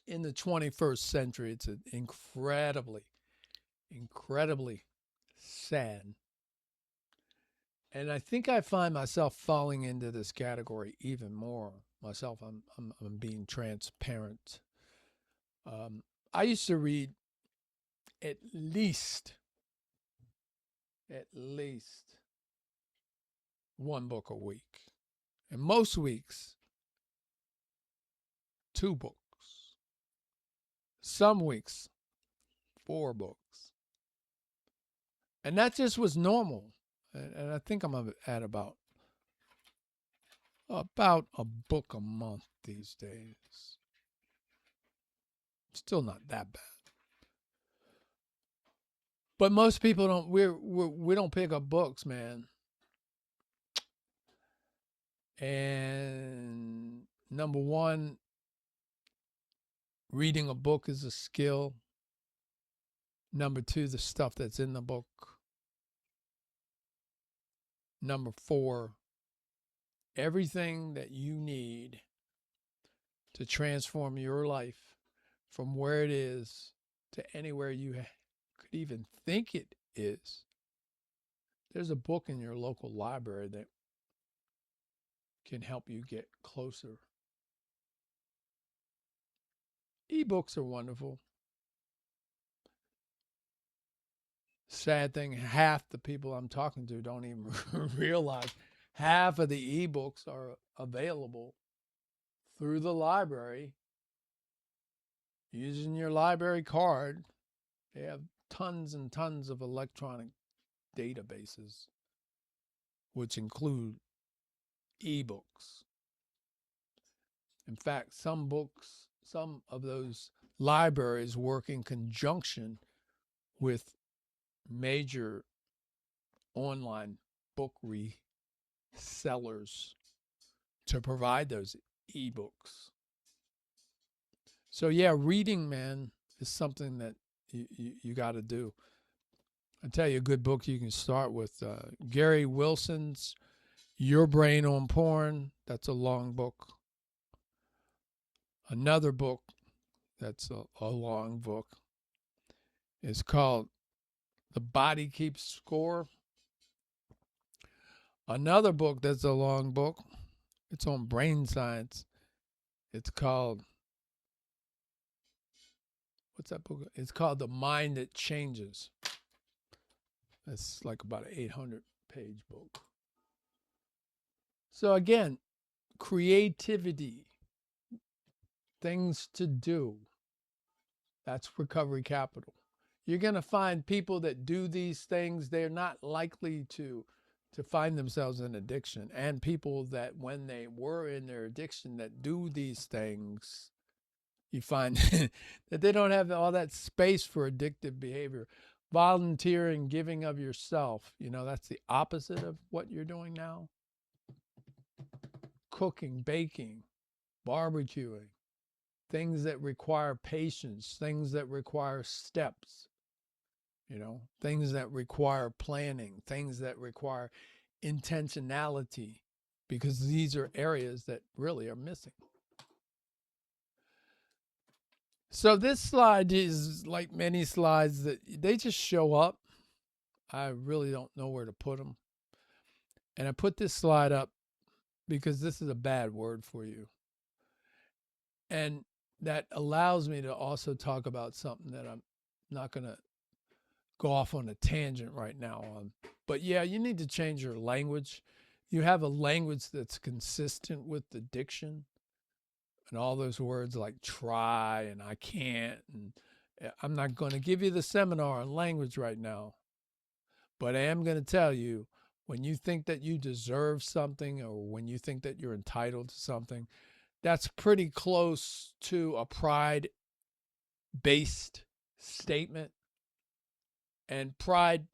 in the 21st century. It's incredibly sad. And I think I find myself falling into this category even more. Myself, I'm being transparent. I used to read at least one book a week. And most weeks, 2 books. Some weeks, 4 books. And that just was normal. And I think I'm at about About a book a month these days. Still not that bad. But most people don't. We don't pick up books, man. And number one, reading a book is a skill. Number two, the stuff that's in the book. Number four, everything that you need to transform your life from where it is to anywhere you could even think it is. There's a book in your local library that can help you get closer. Ebooks are wonderful. Sad thing, half the people I'm talking to don't even realize half of the ebooks are available through the library using your library card. They have tons and tons of electronic databases, which include ebooks. In fact, some of those libraries work in conjunction with major online book resellers to provide those ebooks. So yeah, reading, man, is something that you got to do. I'll tell you a good book you can start with. Gary Wilson's Your Brain on Porn. That's a long book. Another book that's a long book is called The Body Keeps Score. Another book that's a long book, it's on brain science. It's called, what's that book? It's called The Mind That Changes. It's like about an 800-page book. So again, creativity, things to do, that's recovery capital. You're going to find people that do these things, they're not likely to find themselves in addiction. And people that when they were in their addiction that do these things, you find that they don't have all that space for addictive behavior. Volunteering, giving of yourself, that's the opposite of what you're doing now. Cooking, baking, barbecuing, things that require patience, things that require steps, things that require planning, things that require intentionality, because these are areas that really are missing. So this slide is like many slides that they just show up. I really don't know where to put them. And I put this slide up because this is a bad word for you. And that allows me to also talk about something that I'm not going to go off on a tangent right now on. But yeah, you need to change your language. You have a language that's consistent with addiction. And all those words like try and I can't. And I'm not going to give you the seminar on language right now. But I am going to tell you, when you think that you deserve something or when you think that you're entitled to something, that's pretty close to a pride-based statement. And pride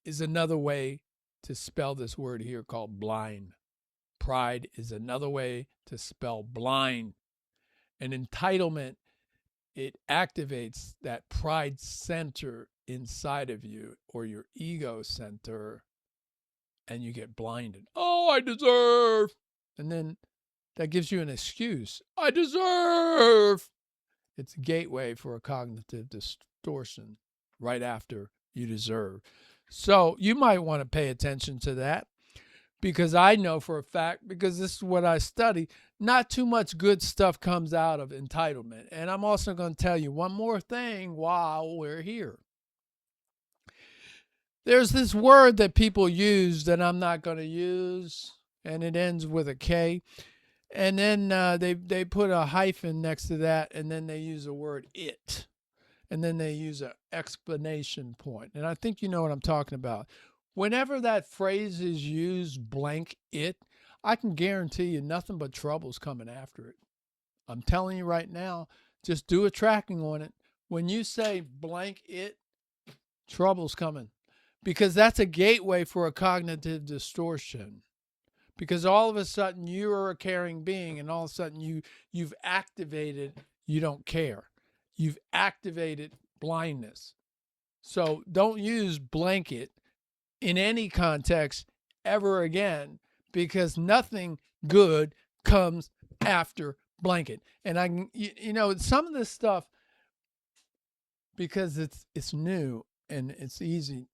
is another way to spell this word here called blind. Pride is another way to spell blind. And entitlement, it activates that pride center inside of you or your ego center, and you get blinded. Oh, I deserve. And then that gives you an excuse. I deserve. It's a gateway for a cognitive distortion right after you deserve. So you might want to pay attention to that, because I know for a fact, because this is what I study, not too much good stuff comes out of entitlement. And I'm also going to tell you one more thing while we're here. There's this word that people use that I'm not going to use, and it ends with a K. And then they put a hyphen next to that, and then they use the word it. And then they use an explanation point. And I think you know what I'm talking about. Whenever that phrase is used, blank it, I can guarantee you nothing but trouble's coming after it. I'm telling you right now, just do a tracking on it. When you say blank it, trouble's coming. Because that's a gateway for a cognitive distortion. Because all of a sudden you are a caring being, and all of a sudden you've activated you don't care. You've activated blindness. So don't use blanket in any context ever again, because nothing good comes after blanket. And I can, some of this stuff, because it's new and it's easy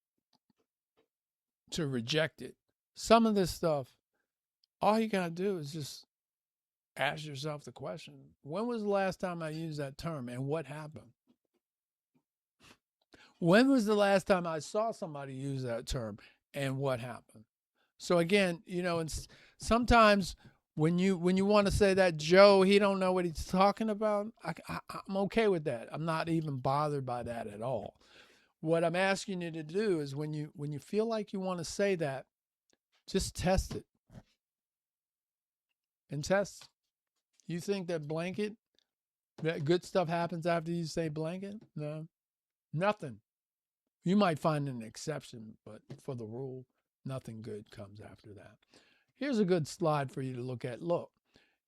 to reject it. Some of this stuff, all you gotta do is just ask yourself the question: when was the last time I used that term, and what happened? When was the last time I saw somebody use that term, and what happened? So again, and sometimes when you want to say that Joe, he don't know what he's talking about, I'm okay with that. I'm not even bothered by that at all. What I'm asking you to do is when you feel like you want to say that, just test it. And test. You think that blanket, that good stuff happens after you say blanket? No, nothing. You might find an exception, but for the rule, nothing good comes after that. Here's a good slide for you to look at. Look,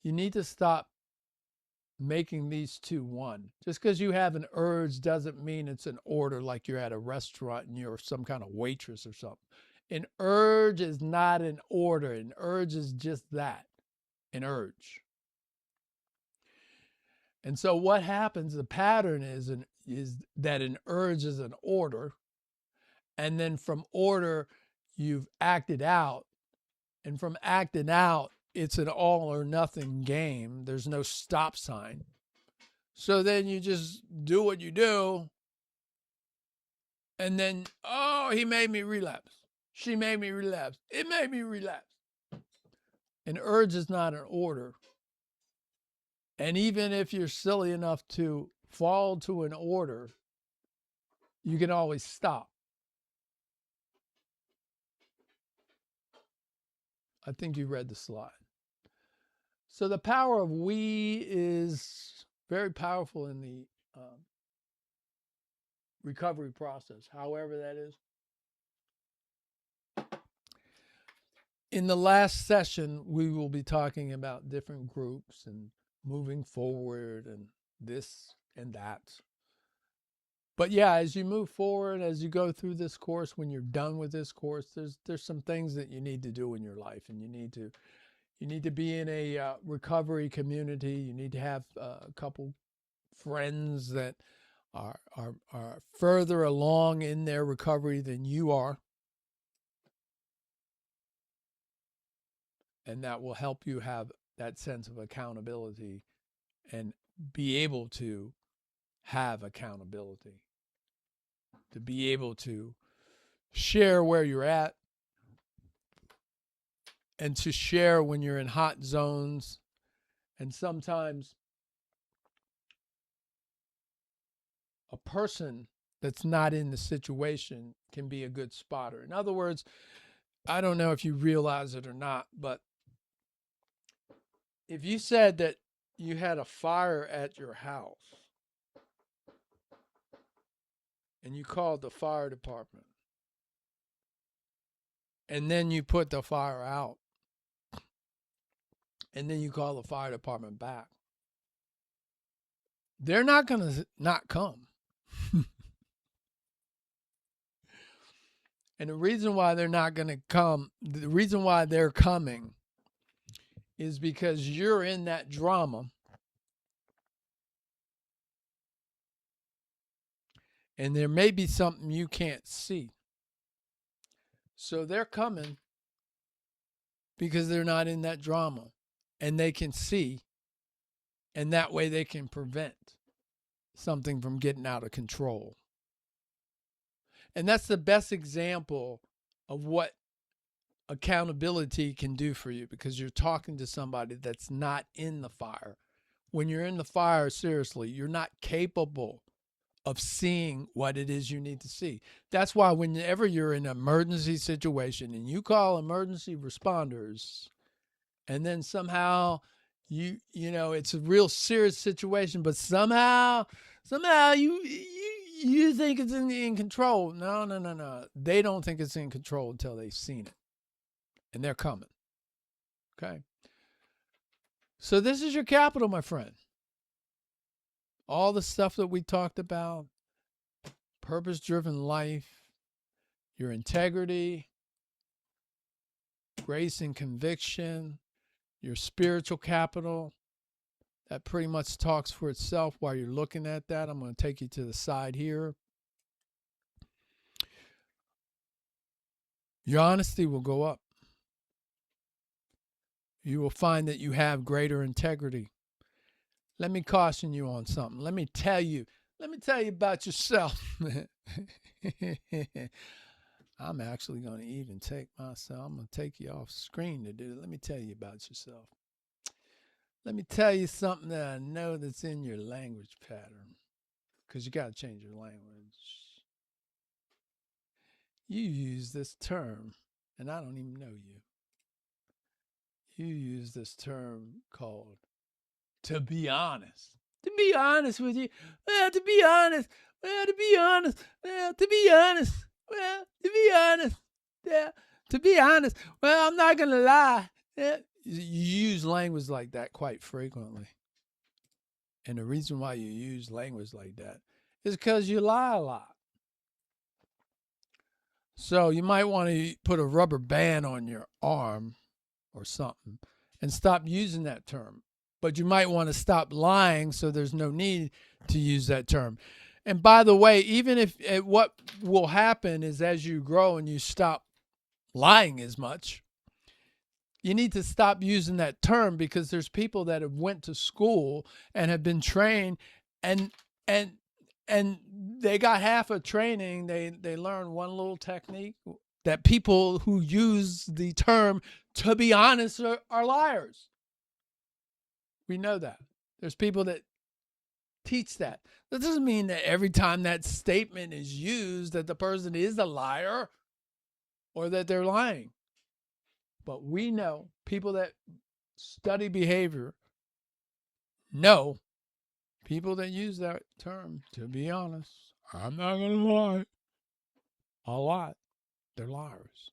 you need to stop making these two one. Just because you have an urge doesn't mean it's an order, like you're at a restaurant and you're some kind of waitress or something. An urge is not an order. An urge is just that, an urge. And so what happens, the pattern is that an urge is an order, and then from order you've acted out, and from acting out it's an all or nothing game. There's no stop sign. So then you just do what you do, and then, oh, he made me relapse. She made me relapse. It made me relapse. An urge is not an order. And even if you're silly enough to fall to an order, you can always stop. I think you read the slide. So the power of we is very powerful in the recovery process, however that is. In the last session, we will be talking about different groups and moving forward and this and that. But yeah, as you move forward, as you go through this course, when you're done with this course, there's some things that you need to do in your life, and you need to be in a recovery community. You need to have a couple friends that are further along in their recovery than you are, and that will help you have that sense of accountability and be able to have accountability, to be able to share where you're at, and to share when you're in hot zones. And sometimes a person that's not in the situation can be a good spotter. In other words, I don't know if you realize it or not, but if you said that you had a fire at your house and you called the fire department, and then you put the fire out, and then you call the fire department back, they're not going to not come. And the reason why they're not going to come, the reason why they're coming is because you're in that drama. And there may be something you can't see. So they're coming because they're not in that drama, and they can see, and that way they can prevent something from getting out of control. And that's the best example of what accountability can do for you, because you're talking to somebody that's not in the fire. When you're in the fire, seriously, you're not capable of seeing what it is you need to see. That's why whenever you're in an emergency situation and you call emergency responders, and then somehow you know it's a real serious situation, but somehow you think it's in control. No. They don't think it's in control until they've seen it, and they're coming. Okay. So this is your capital, my friend. All the stuff that we talked about, purpose-driven life, your integrity, grace and conviction, your spiritual capital, that pretty much talks for itself. While you're looking at that, I'm going to take you to the side here. Your honesty will go up. You will find that you have greater integrity. Let me caution you on something. Let me tell you about yourself. I'm actually going to even I'm going to take you off screen to do it. Let me tell you about yourself. Let me tell you something that I know that's in your language pattern, because you got to change your language. You use this term, and I don't even know you. You use this term called to be honest. To be honest with you. Well, to be honest. Well, to be honest. Well, to be honest. Well, to be honest. Yeah, to be honest. Well, I'm not going to lie. Yeah. You use language like that quite frequently. And the reason why you use language like that is because you lie a lot. So you might want to put a rubber band on your arm or something and stop using that term. But you might want to stop lying so there's no need to use that term. And by the way, even if what will happen is as you grow and you stop lying as much, you need to stop using that term, because there's people that have went to school and have been trained and they got half a training. They learned one little technique that people who use the term to be honest are liars. We know that. There's people that teach that. That doesn't mean that every time that statement is used that the person is a liar or that they're lying. But we know, people that study behavior know, people that use that term, to be honest, I'm not going to lie, a lot, they're liars.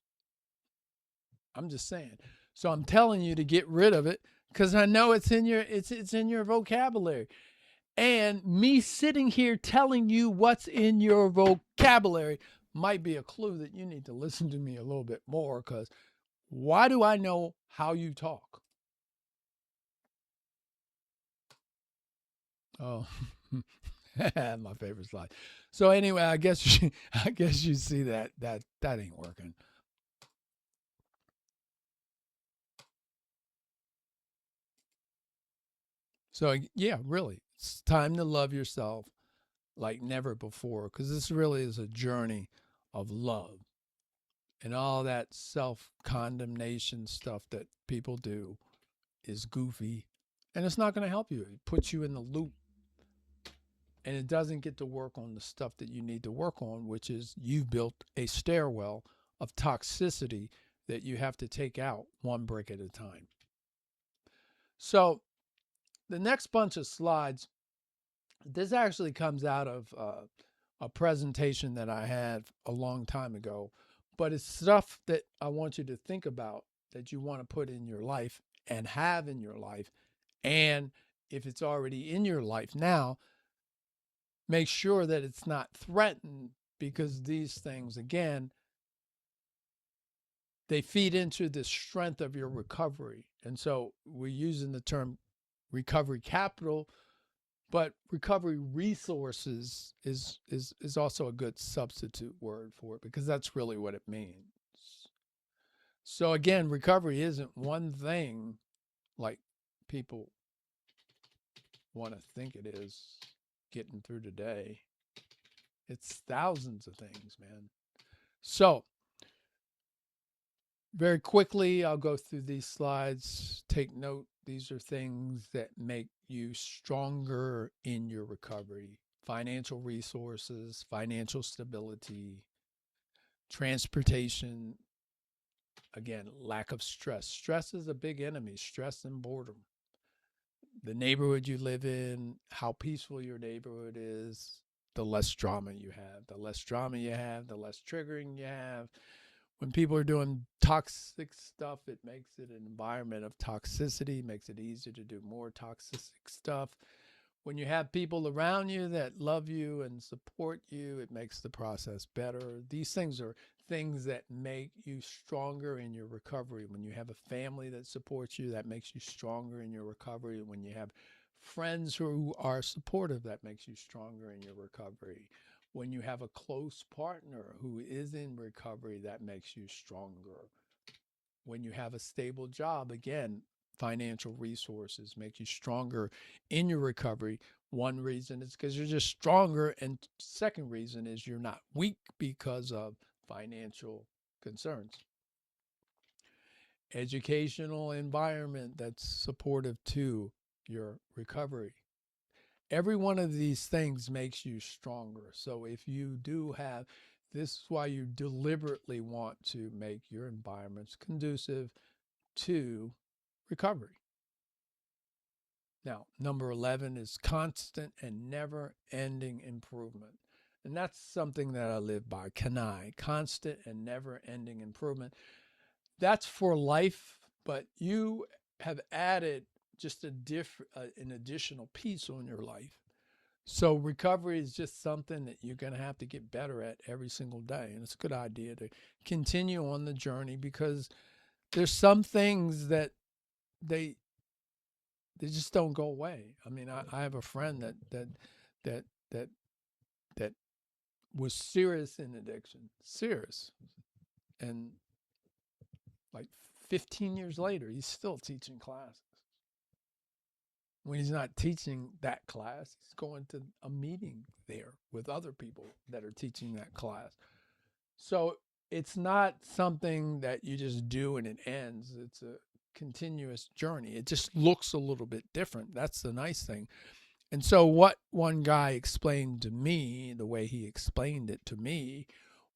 I'm just saying. So I'm telling you to get rid of it, because I know it's in your vocabulary. And me sitting here telling you what's in your vocabulary might be a clue that you need to listen to me a little bit more, because why do I know how you talk? Oh, my favorite slide. So anyway, I guess you see that ain't working. So yeah, really, it's time to love yourself like never before, because this really is a journey of love. And all that self-condemnation stuff that people do is goofy, and it's not going to help you. It puts you in the loop, and it doesn't get to work on the stuff that you need to work on, which is you've built a stairwell of toxicity that you have to take out one brick at a time. So the next bunch of slides, this actually comes out of a presentation that I had a long time ago, but it's stuff that I want you to think about, that you want to put in your life and have in your life. And if it's already in your life now, make sure that it's not threatened, because these things, again, they feed into the strength of your recovery. And so we're using the term recovery capital, but recovery resources is also a good substitute word for it, because that's really what it means. So again, recovery isn't one thing like people want to think it is, getting through the day. It's thousands of things, man. So very quickly, I'll go through these slides. Take note. These are things that make you stronger in your recovery. Financial resources, financial stability, transportation, again, lack of stress. Stress is a big enemy, stress and boredom. The neighborhood you live in, how peaceful your neighborhood is, the less drama you have. The less drama you have, the less triggering you have. When people are doing toxic stuff, it makes it an environment of toxicity, makes it easier to do more toxic stuff. When you have people around you that love you and support you, it makes the process better. These things are things that make you stronger in your recovery. When you have a family that supports you, that makes you stronger in your recovery. When you have friends who are supportive, that makes you stronger in your recovery. When you have a close partner who is in recovery, that makes you stronger. When you have a stable job, again, financial resources make you stronger in your recovery. One reason is because you're just stronger, and second reason is you're not weak because of financial concerns. Educational environment that's supportive to your recovery. Every one of these things makes you stronger. So if you do have, this is why you deliberately want to make your environments conducive to recovery. Now, number 11 is constant and never-ending improvement. And that's something that I live by, constant and never-ending improvement. That's for life, but you have added just an additional piece on your life. So recovery is just something that you're going to have to get better at every single day. And it's a good idea to continue on the journey, because there's some things that they just don't go away. I mean, I have a friend that was serious in addiction, serious. And like 15 years later, he's still teaching classes. When he's not teaching that class, he's going to a meeting there with other people that are teaching that class. So it's not something that you just do and it ends. It's a continuous journey. It just looks a little bit different. That's the nice thing. And so what one guy explained to me, the way he explained it to me,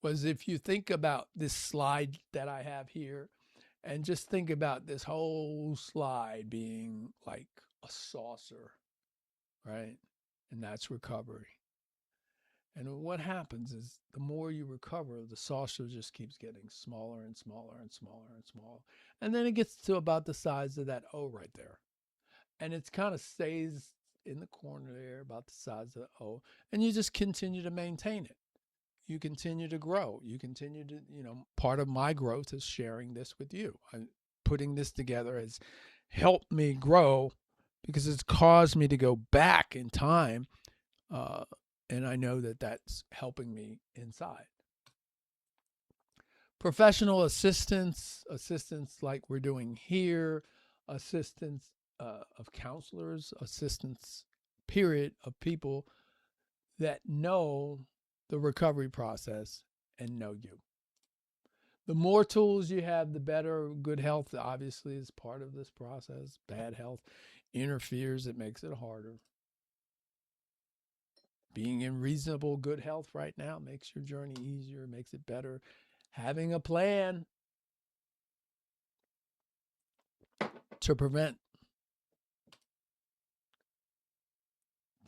was if you think about this slide that I have here, and just think about this whole slide being like a saucer, right? And that's recovery. And what happens is the more you recover, the saucer just keeps getting smaller and smaller and smaller and smaller. And then it gets to about the size of that O right there. And it kind of stays in the corner there, about the size of the O. And you just continue to maintain it. You continue to grow. You continue to, part of my growth is sharing this with you. Putting this together has helped me grow, because it's caused me to go back in time. And I know that that's helping me inside. Professional assistance like we're doing here, assistance of counselors, assistance, period, of people that know the recovery process and know you. The more tools you have, the better. Good health obviously is part of this process. Bad health interferes, it makes it harder. Being in reasonable good health right now makes your journey easier, makes it better. Having a plan to prevent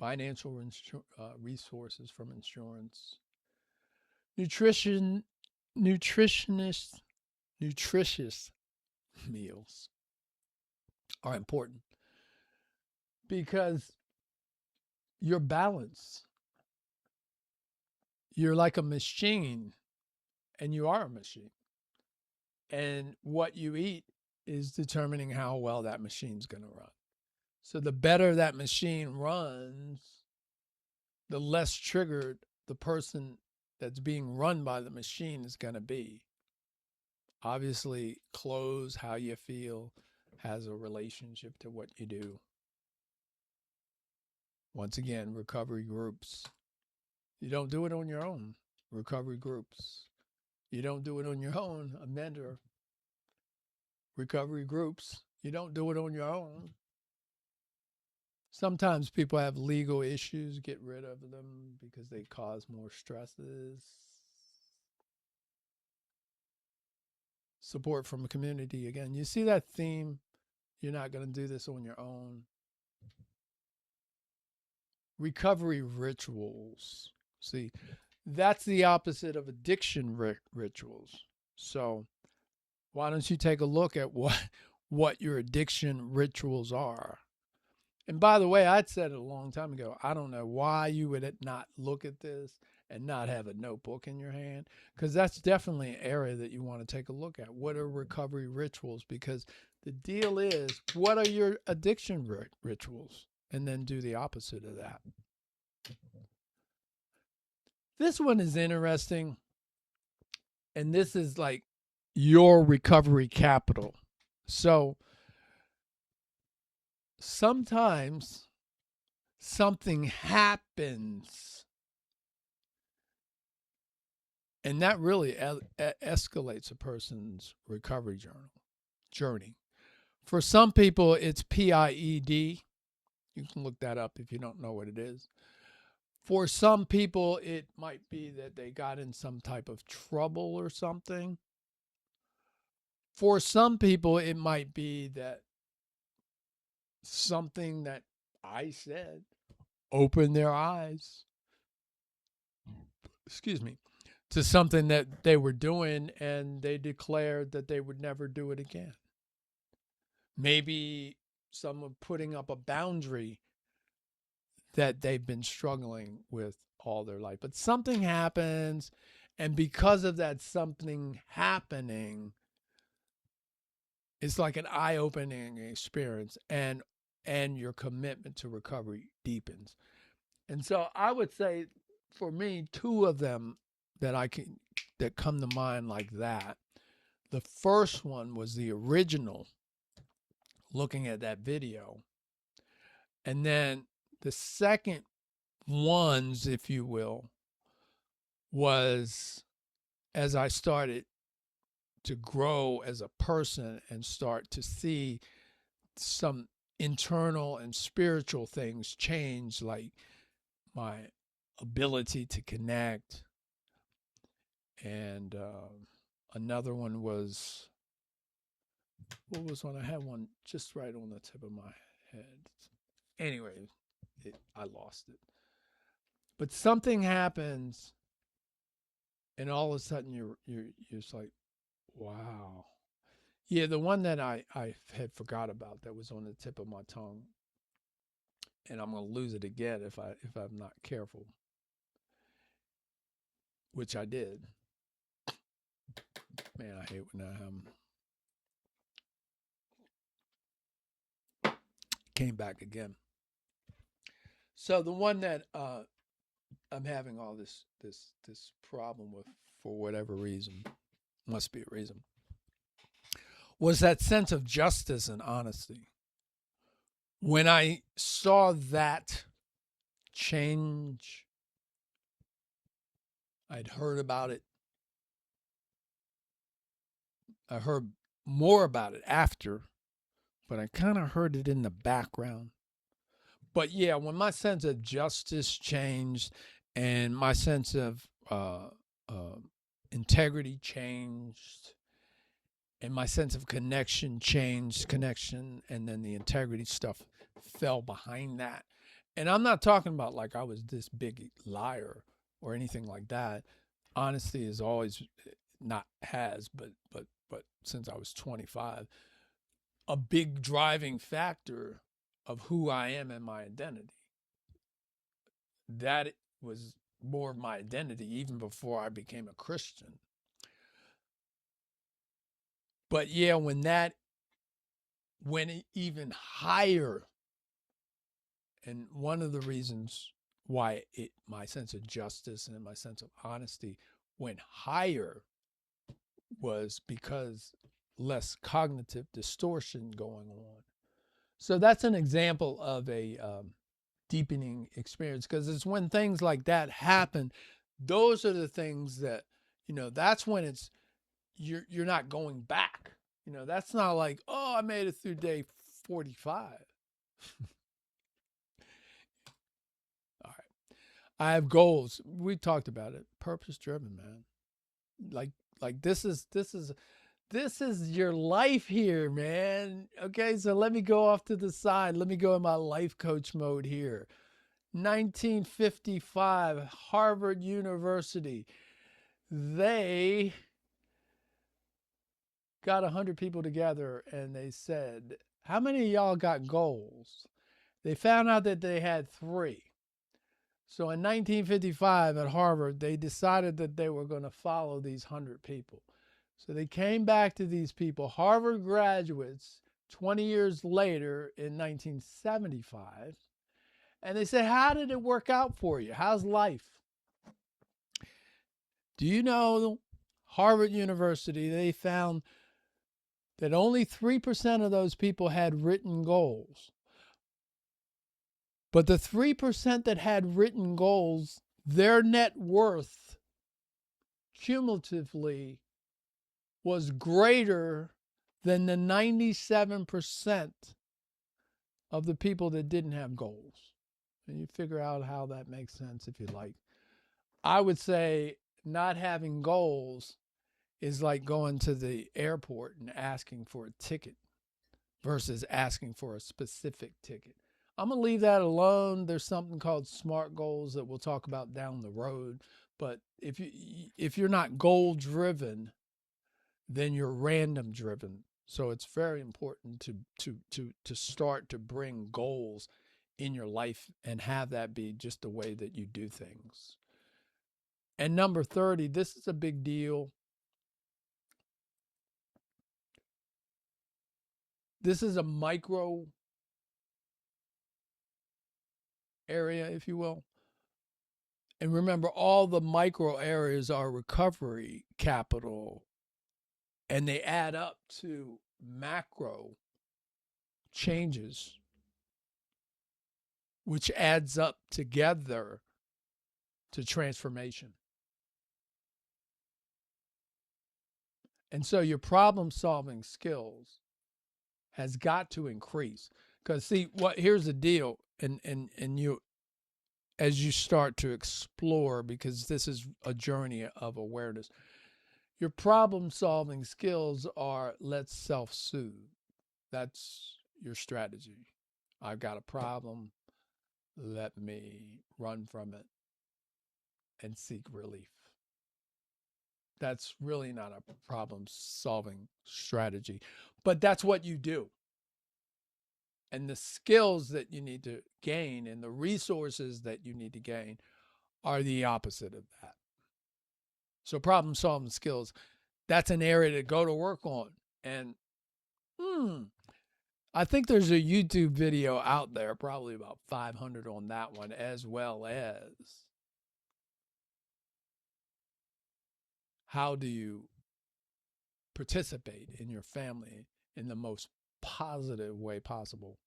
financial resources from insurance. Nutritious meals are important, because you're balanced. You're like a machine, and you are a machine. And what you eat is determining how well that machine's going to run. So the better that machine runs, the less triggered the person that's being run by the machine is going to be. Obviously, clothes, how you feel, has a relationship to what you do. Once again, recovery groups. You don't do it on your own. Recovery groups. You don't do it on your own. A mentor. Recovery groups. You don't do it on your own. Sometimes people have legal issues. Get rid of them because they cause more stresses. support from a community. Again, you see that theme? You're not going to do this on your own. Recovery rituals. See, that's the opposite of addiction rituals. So why don't you take a look at what your addiction rituals are? And by the way, I'd said it a long time ago. I don't know why you would not look at this and not have a notebook in your hand, because that's definitely an area that you want to take a look at. What are recovery rituals? Because the deal is, what are your addiction rituals? And then do the opposite of that. This one is interesting. And this is like your recovery capital. So sometimes something happens, and that really escalates a person's recovery journey. For some people, it's PIED. You can look that up if you don't know what it is. For some people, it might be that they got in some type of trouble or something. For some people, it might be that something that I said opened their eyes, to something that they were doing, and they declared that they would never do it again. Maybe someone putting up a boundary that they've been struggling with all their life. But something happens, and because of that something happening, it's like an eye-opening experience, and your commitment to recovery deepens. And so I would say, for me, two of them that come to mind like that. The first one was the original, looking at that video. And then the second ones, if you will, was as I started to grow as a person and start to see some internal and spiritual things change, like my ability to connect. And another one was, what was one? I had one just right on the tip of my head. Anyway, I lost it. But something happens, and all of a sudden you're just like, wow. Yeah, the one that I had forgot about that was on the tip of my tongue, and I'm gonna lose it again if I'm not careful, which I did. Man, I hate when that came back again. So the one that I'm having all this problem with, for whatever reason, must be a reason, was that sense of justice and honesty. When I saw that change, I'd heard about it. I heard more about it after, but I kind of heard it in the background. But yeah, when my sense of justice changed and my sense of integrity changed, and my sense of connection changed, and then the integrity stuff fell behind that. And I'm not talking about like I was this big liar or anything like that. Honesty is always, not has, but since I was 25, a big driving factor of who I am and my identity. That was more of my identity even before I became a Christian. But yeah, when that went even higher, and one of the reasons why my sense of justice and my sense of honesty went higher was because less cognitive distortion going on. So that's an example of a deepening experience, because it's when things like that happen, those are the things that, that's when it's, you're not going back. That's not like, oh, I made it through day 45. All right. I have goals. We talked about it. Purpose driven, man. Like this is This is your life here, man. Okay, so let me go off to the side. Let me go in my life coach mode here. 1955, Harvard University. They got 100 people together and they said, how many of y'all got goals? They found out that they had 3. So in 1955 at Harvard, they decided that they were going to follow these 100 people. So they came back to these people, Harvard graduates, 20 years later in 1975, and they said, how did it work out for you? How's life? Do you know Harvard University, they found that only 3% of those people had written goals. But the 3% that had written goals, their net worth cumulatively was greater than the 97% of the people that didn't have goals. And you figure out how that makes sense if you like. I would say not having goals is like going to the airport and asking for a ticket versus asking for a specific ticket. I'm going to leave that alone. There's something called SMART goals that we'll talk about down the road. But if you're not goal driven, then you're random driven. So it's very important to start to bring goals in your life and have that be just the way that you do things. And number 30, this is a big deal. This is a micro area, if you will. And remember, all the micro areas are recovery capital, and they add up to macro changes, which adds up together to transformation. And so your problem-solving skills has got to increase. Because see, here's the deal, and you, as you start to explore, because this is a journey of awareness, your problem-solving skills are, let's self-soothe. That's your strategy. I've got a problem. Let me run from it and seek relief. That's really not a problem-solving strategy, but that's what you do. And the skills that you need to gain and the resources that you need to gain are the opposite of that. So problem-solving skills, that's an area to go to work on. And I think there's a YouTube video out there, probably about 500 on that one, as well as how do you participate in your family in the most positive way possible.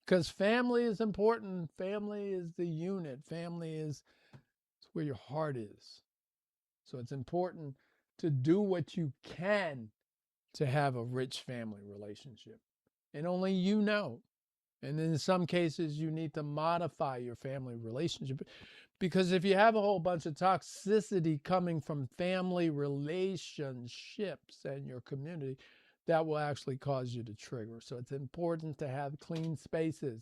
Because family is important. Family is the unit. Family is where your heart is. So it's important to do what you can to have a rich family relationship. And only you know. And in some cases, you need to modify your family relationship. Because if you have a whole bunch of toxicity coming from family relationships and your community, that will actually cause you to trigger. So it's important to have clean spaces.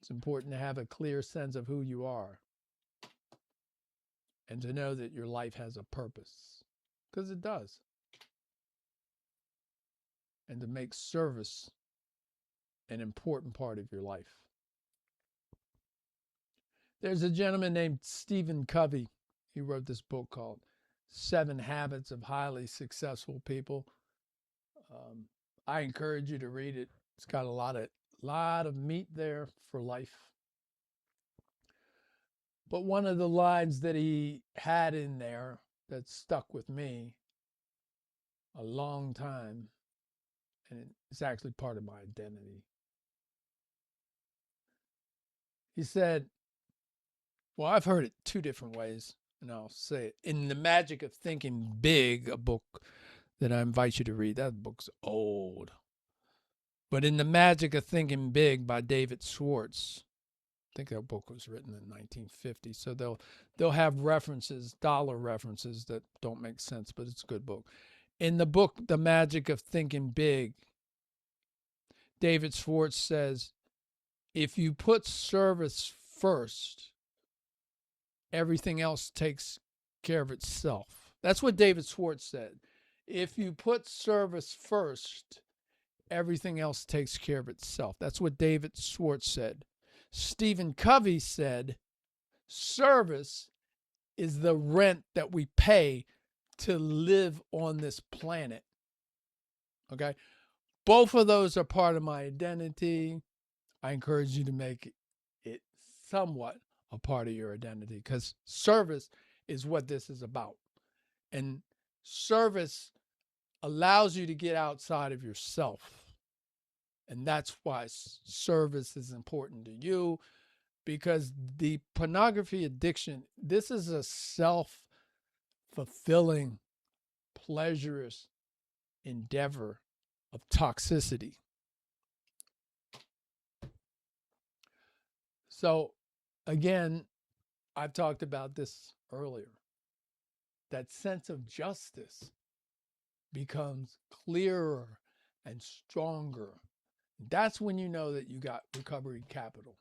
It's important to have a clear sense of who you are. And to know that your life has a purpose. Because it does. And to make service an important part of your life. There's a gentleman named Stephen Covey. He wrote this book called 7 Habits of Highly Successful People. I encourage you to read it. It's got a lot of meat there for life. But one of the lines that he had in there that stuck with me a long time, and it's actually part of my identity. He said, well, I've heard it 2 different ways, and I'll say it. In The Magic of Thinking Big, a book that I invite you to read. That book's old. But in The Magic of Thinking Big by David Schwartz, I think that book was written in 1950. So they'll have references, dollar references that don't make sense, but it's a good book. In the book, The Magic of Thinking Big, David Schwartz says, if you put service first, everything else takes care of itself. That's what David Schwartz said. If you put service first, everything else takes care of itself. That's what David Schwartz said. Stephen Covey said, service is the rent that we pay to live on this planet. Okay? Both of those are part of my identity. I encourage you to make it somewhat a part of your identity, because service is what this is about. And service allows you to get outside of yourself. And that's why service is important to you, because the pornography addiction, this is a self-fulfilling, pleasurous endeavor of toxicity. So, again, I've talked about this earlier. That sense of justice becomes clearer and stronger. That's when you know that you got recovery capital.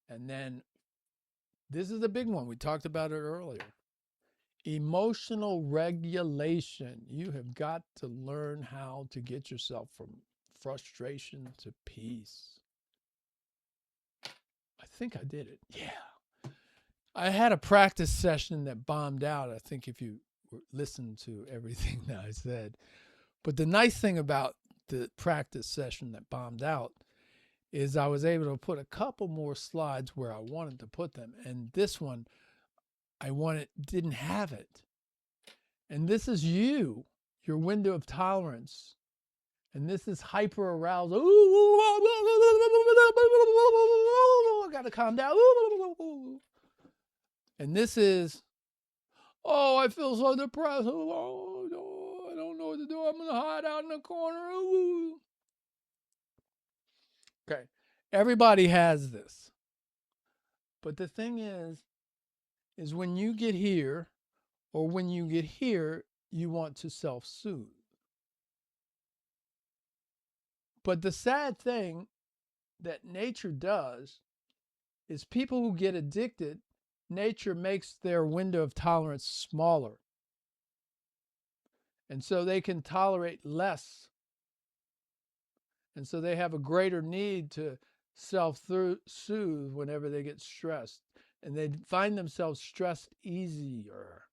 And then this is the big one. We talked about it earlier. Emotional regulation. You have got to learn how to get yourself from frustration to peace. I think I did it. Yeah. I had a practice session that bombed out, I think, if you listened to everything that I said. But the nice thing about the practice session that bombed out is I was able to put a couple more slides where I wanted to put them. And this one, didn't have it. And this is you, your window of tolerance. And this is hyper arousal. I got to calm down. And this is, oh, I feel so depressed. Oh, no, I don't know what to do. I'm going to hide out in the corner. Okay. Everybody has this. But the thing is when you get here, or when you get here, you want to self-soothe. But the sad thing that nature does is people who get addicted, nature makes their window of tolerance smaller. And so they can tolerate less. And so they have a greater need to self-soothe whenever they get stressed. And they find themselves stressed easier.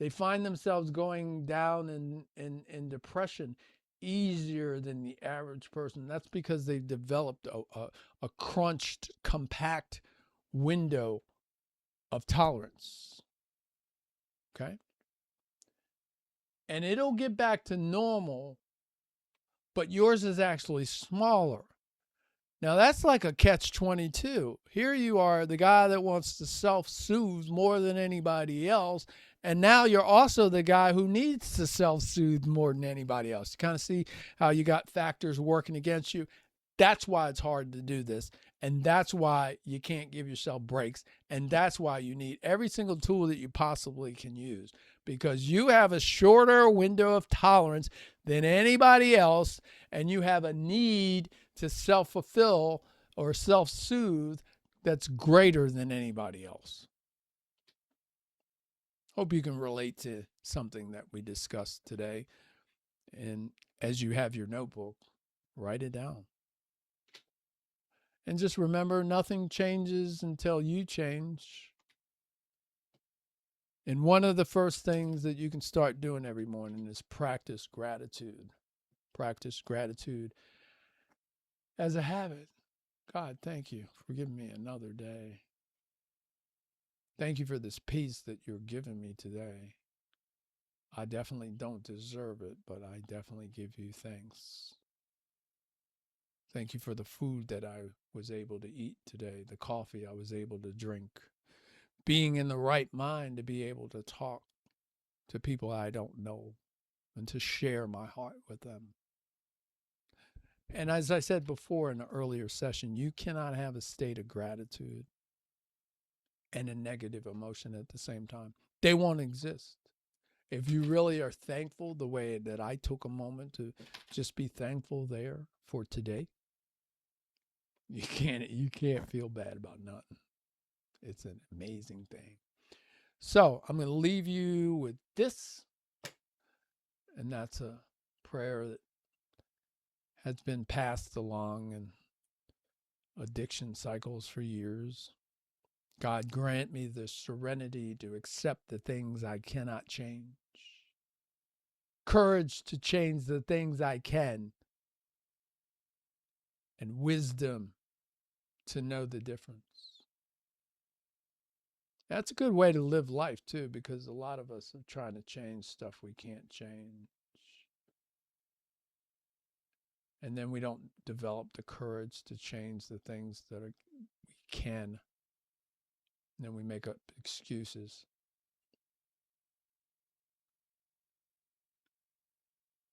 They find themselves going down in depression easier than the average person. That's because they've developed a crunched, compact window of tolerance. Okay? And it'll get back to normal, but yours is actually smaller. Now, that's like a catch-22. Here you are, the guy that wants to self-soothe more than anybody else, and now you're also the guy who needs to self-soothe more than anybody else. You kind of see how you got factors working against you. That's why it's hard to do this, and that's why you can't give yourself breaks, and that's why you need every single tool that you possibly can use, because you have a shorter window of tolerance than anybody else, and you have a need to self-fulfill or self-soothe that's greater than anybody else. Hope you can relate to something that we discussed today. And as you have your notebook, write it down. And just remember, nothing changes until you change. And one of the first things that you can start doing every morning is practice gratitude. Practice gratitude as a habit. God, thank you for giving me another day. Thank you for this peace that you're giving me today. I definitely don't deserve it, but I definitely give you thanks. Thank you for the food that I was able to eat today, the coffee I was able to drink, being in the right mind to be able to talk to people I don't know and to share my heart with them. And as I said before in an earlier session, you cannot have a state of gratitude and a negative emotion at the same time. They won't exist. If you really are thankful the way that I took a moment to just be thankful there for today, you can't feel bad about nothing. It's an amazing thing. So I'm going to leave you with this, and that's a prayer that has been passed along in addiction cycles for years. God, grant me the serenity to accept the things I cannot change, courage to change the things I can, and wisdom to know the difference. That's a good way to live life, too, because a lot of us are trying to change stuff we can't change. And then we don't develop the courage to change the things that we can. And then we make up excuses.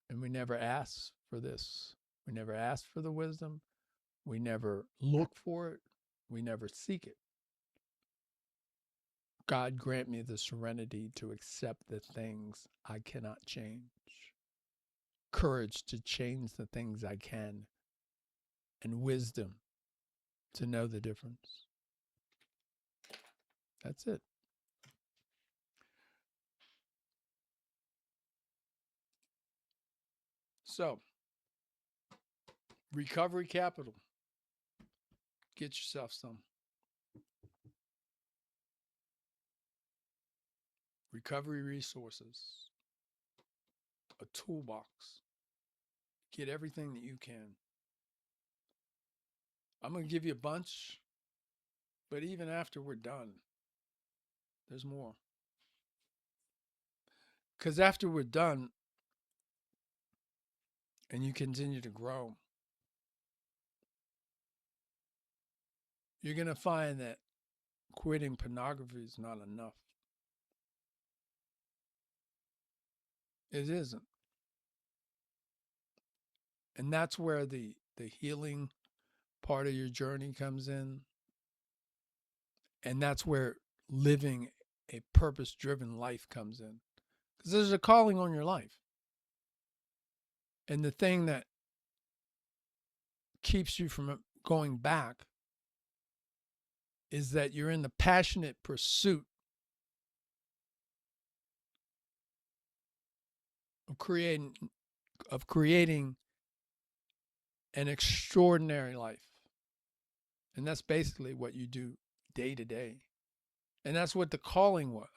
And we never ask for this. We never ask for the wisdom. We never look for it. We never seek it. God, grant me the serenity to accept the things I cannot change, courage to change the things I can, and wisdom to know the difference. That's it. So, recovery capital. Get yourself some. Recovery resources. A toolbox. Get everything that you can. I'm going to give you a bunch, but even after we're done, there's more. Because after we're done and you continue to grow, you're going to find that quitting pornography is not enough. It isn't. And that's where the healing part of your journey comes in. And that's where living a purpose-driven life comes in. Because there's a calling on your life. And the thing that keeps you from going back is that you're in the passionate pursuit of creating an extraordinary life. And that's basically what you do day to day. And that's what the calling was.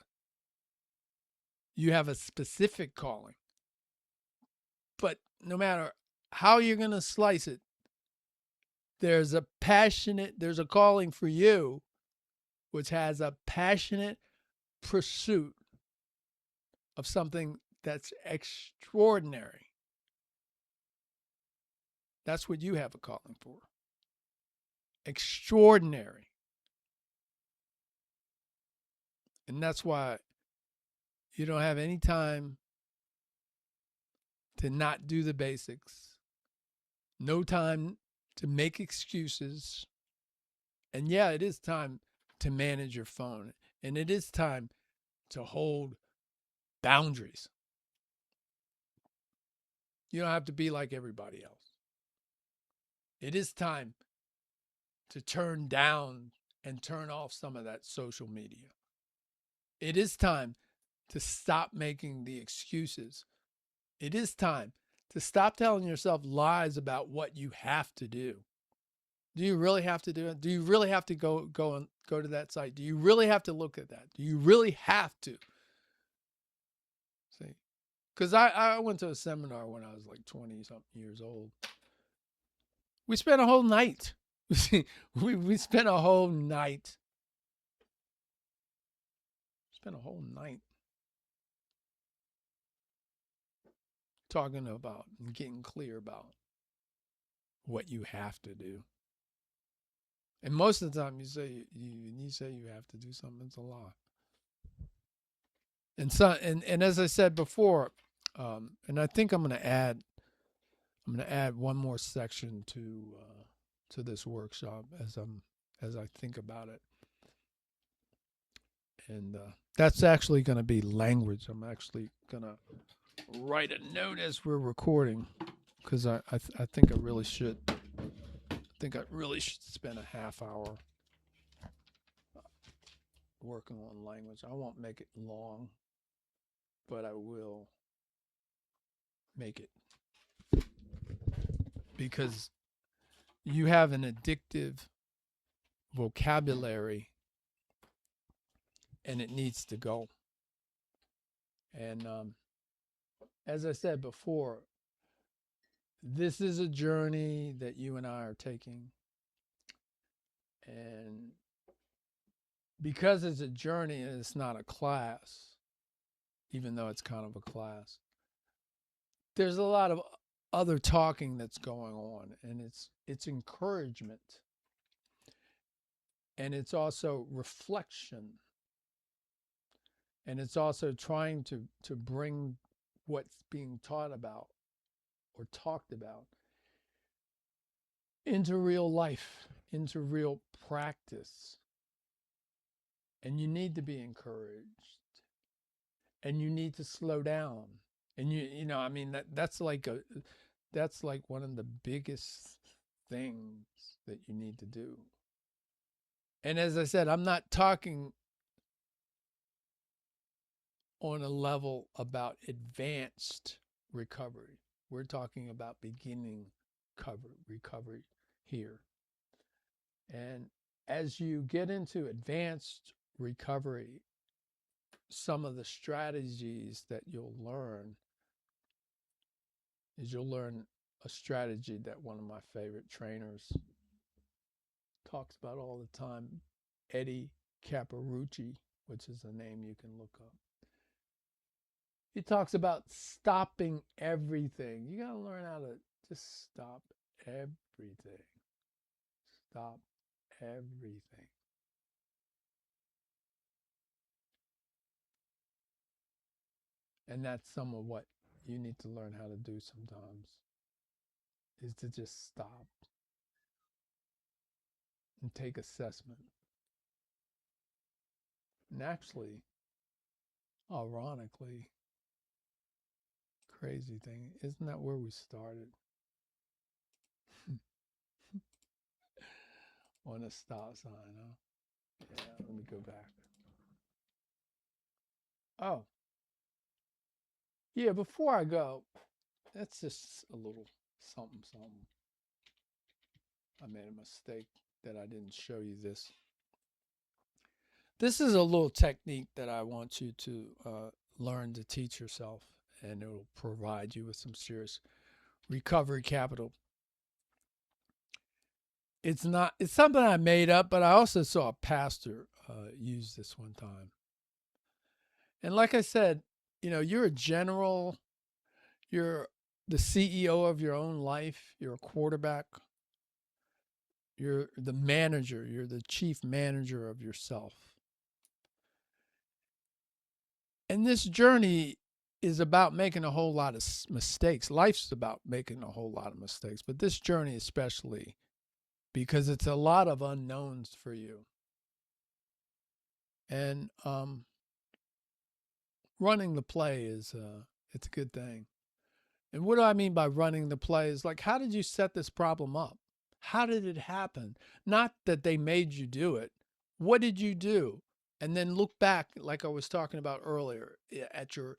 You have a specific calling. But no matter how you're going to slice it, there's a calling for you, which has a passionate pursuit of something that's extraordinary. That's what you have a calling for. Extraordinary. And that's why you don't have any time to not do the basics. No time to make excuses. And yeah, it is time to manage your phone. And it is time to hold boundaries. You don't have to be like everybody else. It is time to turn down and turn off some of that social media. It is time to stop making the excuses. It is time to stop telling yourself lies about what you have to do. Do you really have to do it? Do you really have to go to that site? Do you really have to look at that? Do you really have to? See, because I went to a seminar when I was like 20-something years old. We spent a whole night. we spent a whole night. Talking about and getting clear about what you have to do. And most of the time you say you have to do something, it's a lie. And so and as I said before, and I think I'm gonna add one more section to this workshop as I think about it. And that's actually going to be language. I'm actually going to write a note as we're recording, because I think I really should. I think I really should spend a half hour working on language. I won't make it long, but I will make it, because you have an addictive vocabulary and it needs to go. And as I said before, this is a journey that you and I are taking. And because it's a journey and it's not a class, even though it's kind of a class, there's a lot of other talking that's going on, and it's encouragement, and it's also reflection, and it's also trying to bring what's being taught about or talked about into real life, into real practice. And you need to be encouraged, and you need to slow down. And you know, I mean, that's like one of the biggest things that you need to do. And as I said, I'm not talking on a level about advanced recovery. We're talking about beginning recovery here. And as you get into advanced recovery, some of the strategies that you'll learn is you'll learn a strategy that one of my favorite trainers talks about all the time, Eddie Caparucci, which is a name you can look up. He talks about stopping everything. You got to learn how to just stop everything. Stop everything. And that's some of what you need to learn how to do sometimes, is to just stop and take assessment. And actually, ironically, crazy thing, isn't that where we started? On a stop sign, huh? Yeah, let me go back. Oh, yeah, before I go, that's just a little something. I made a mistake that I didn't show you this. This is a little technique that I want you to learn to teach yourself, and it will provide you with some serious recovery capital. It's something I made up, but I also saw a pastor use this one time. And like I said, you know, you're a general, you're the CEO of your own life, you're a quarterback, you're the manager, you're the chief manager of yourself. And this journey is about making a whole lot of mistakes. Life's about making a whole lot of mistakes, but this journey especially, because it's a lot of unknowns for you. And running the play is it's a good thing. And what do I mean by running the play is like, how did you set this problem up? How did it happen? Not that they made you do it. What did you do? And then look back, like I was talking about earlier, at your,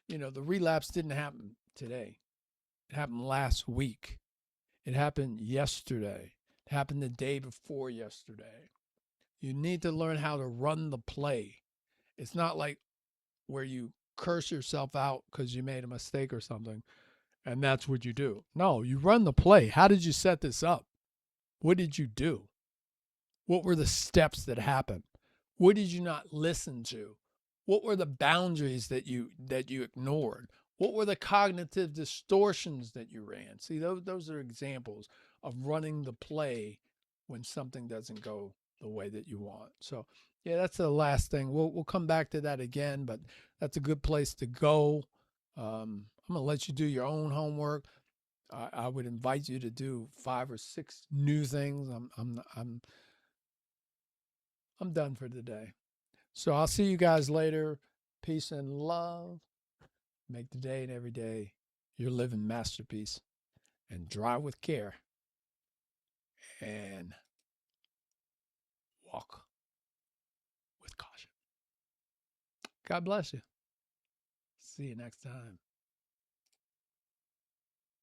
you know, the relapse didn't happen today. It happened last week. It happened yesterday. It happened the day before yesterday. You need to learn how to run the play. It's not like where you curse yourself out because you made a mistake or something, and that's what you do. No, you run the play. How did you set this up? What did you do? What were the steps that happened? What did you not listen to? What were the boundaries that you ignored? What were the cognitive distortions that you ran? See, those are examples of running the play when something doesn't go the way that you want. So, yeah, that's the last thing. We'll come back to that again, but that's a good place to go. I'm gonna let you do your own homework. I would invite you to do 5 or 6 new things. I'm done for today. So I'll see you guys later. Peace and love. Make the day and every day your living masterpiece. And drive with care. And walk with caution. God bless you. See you next time.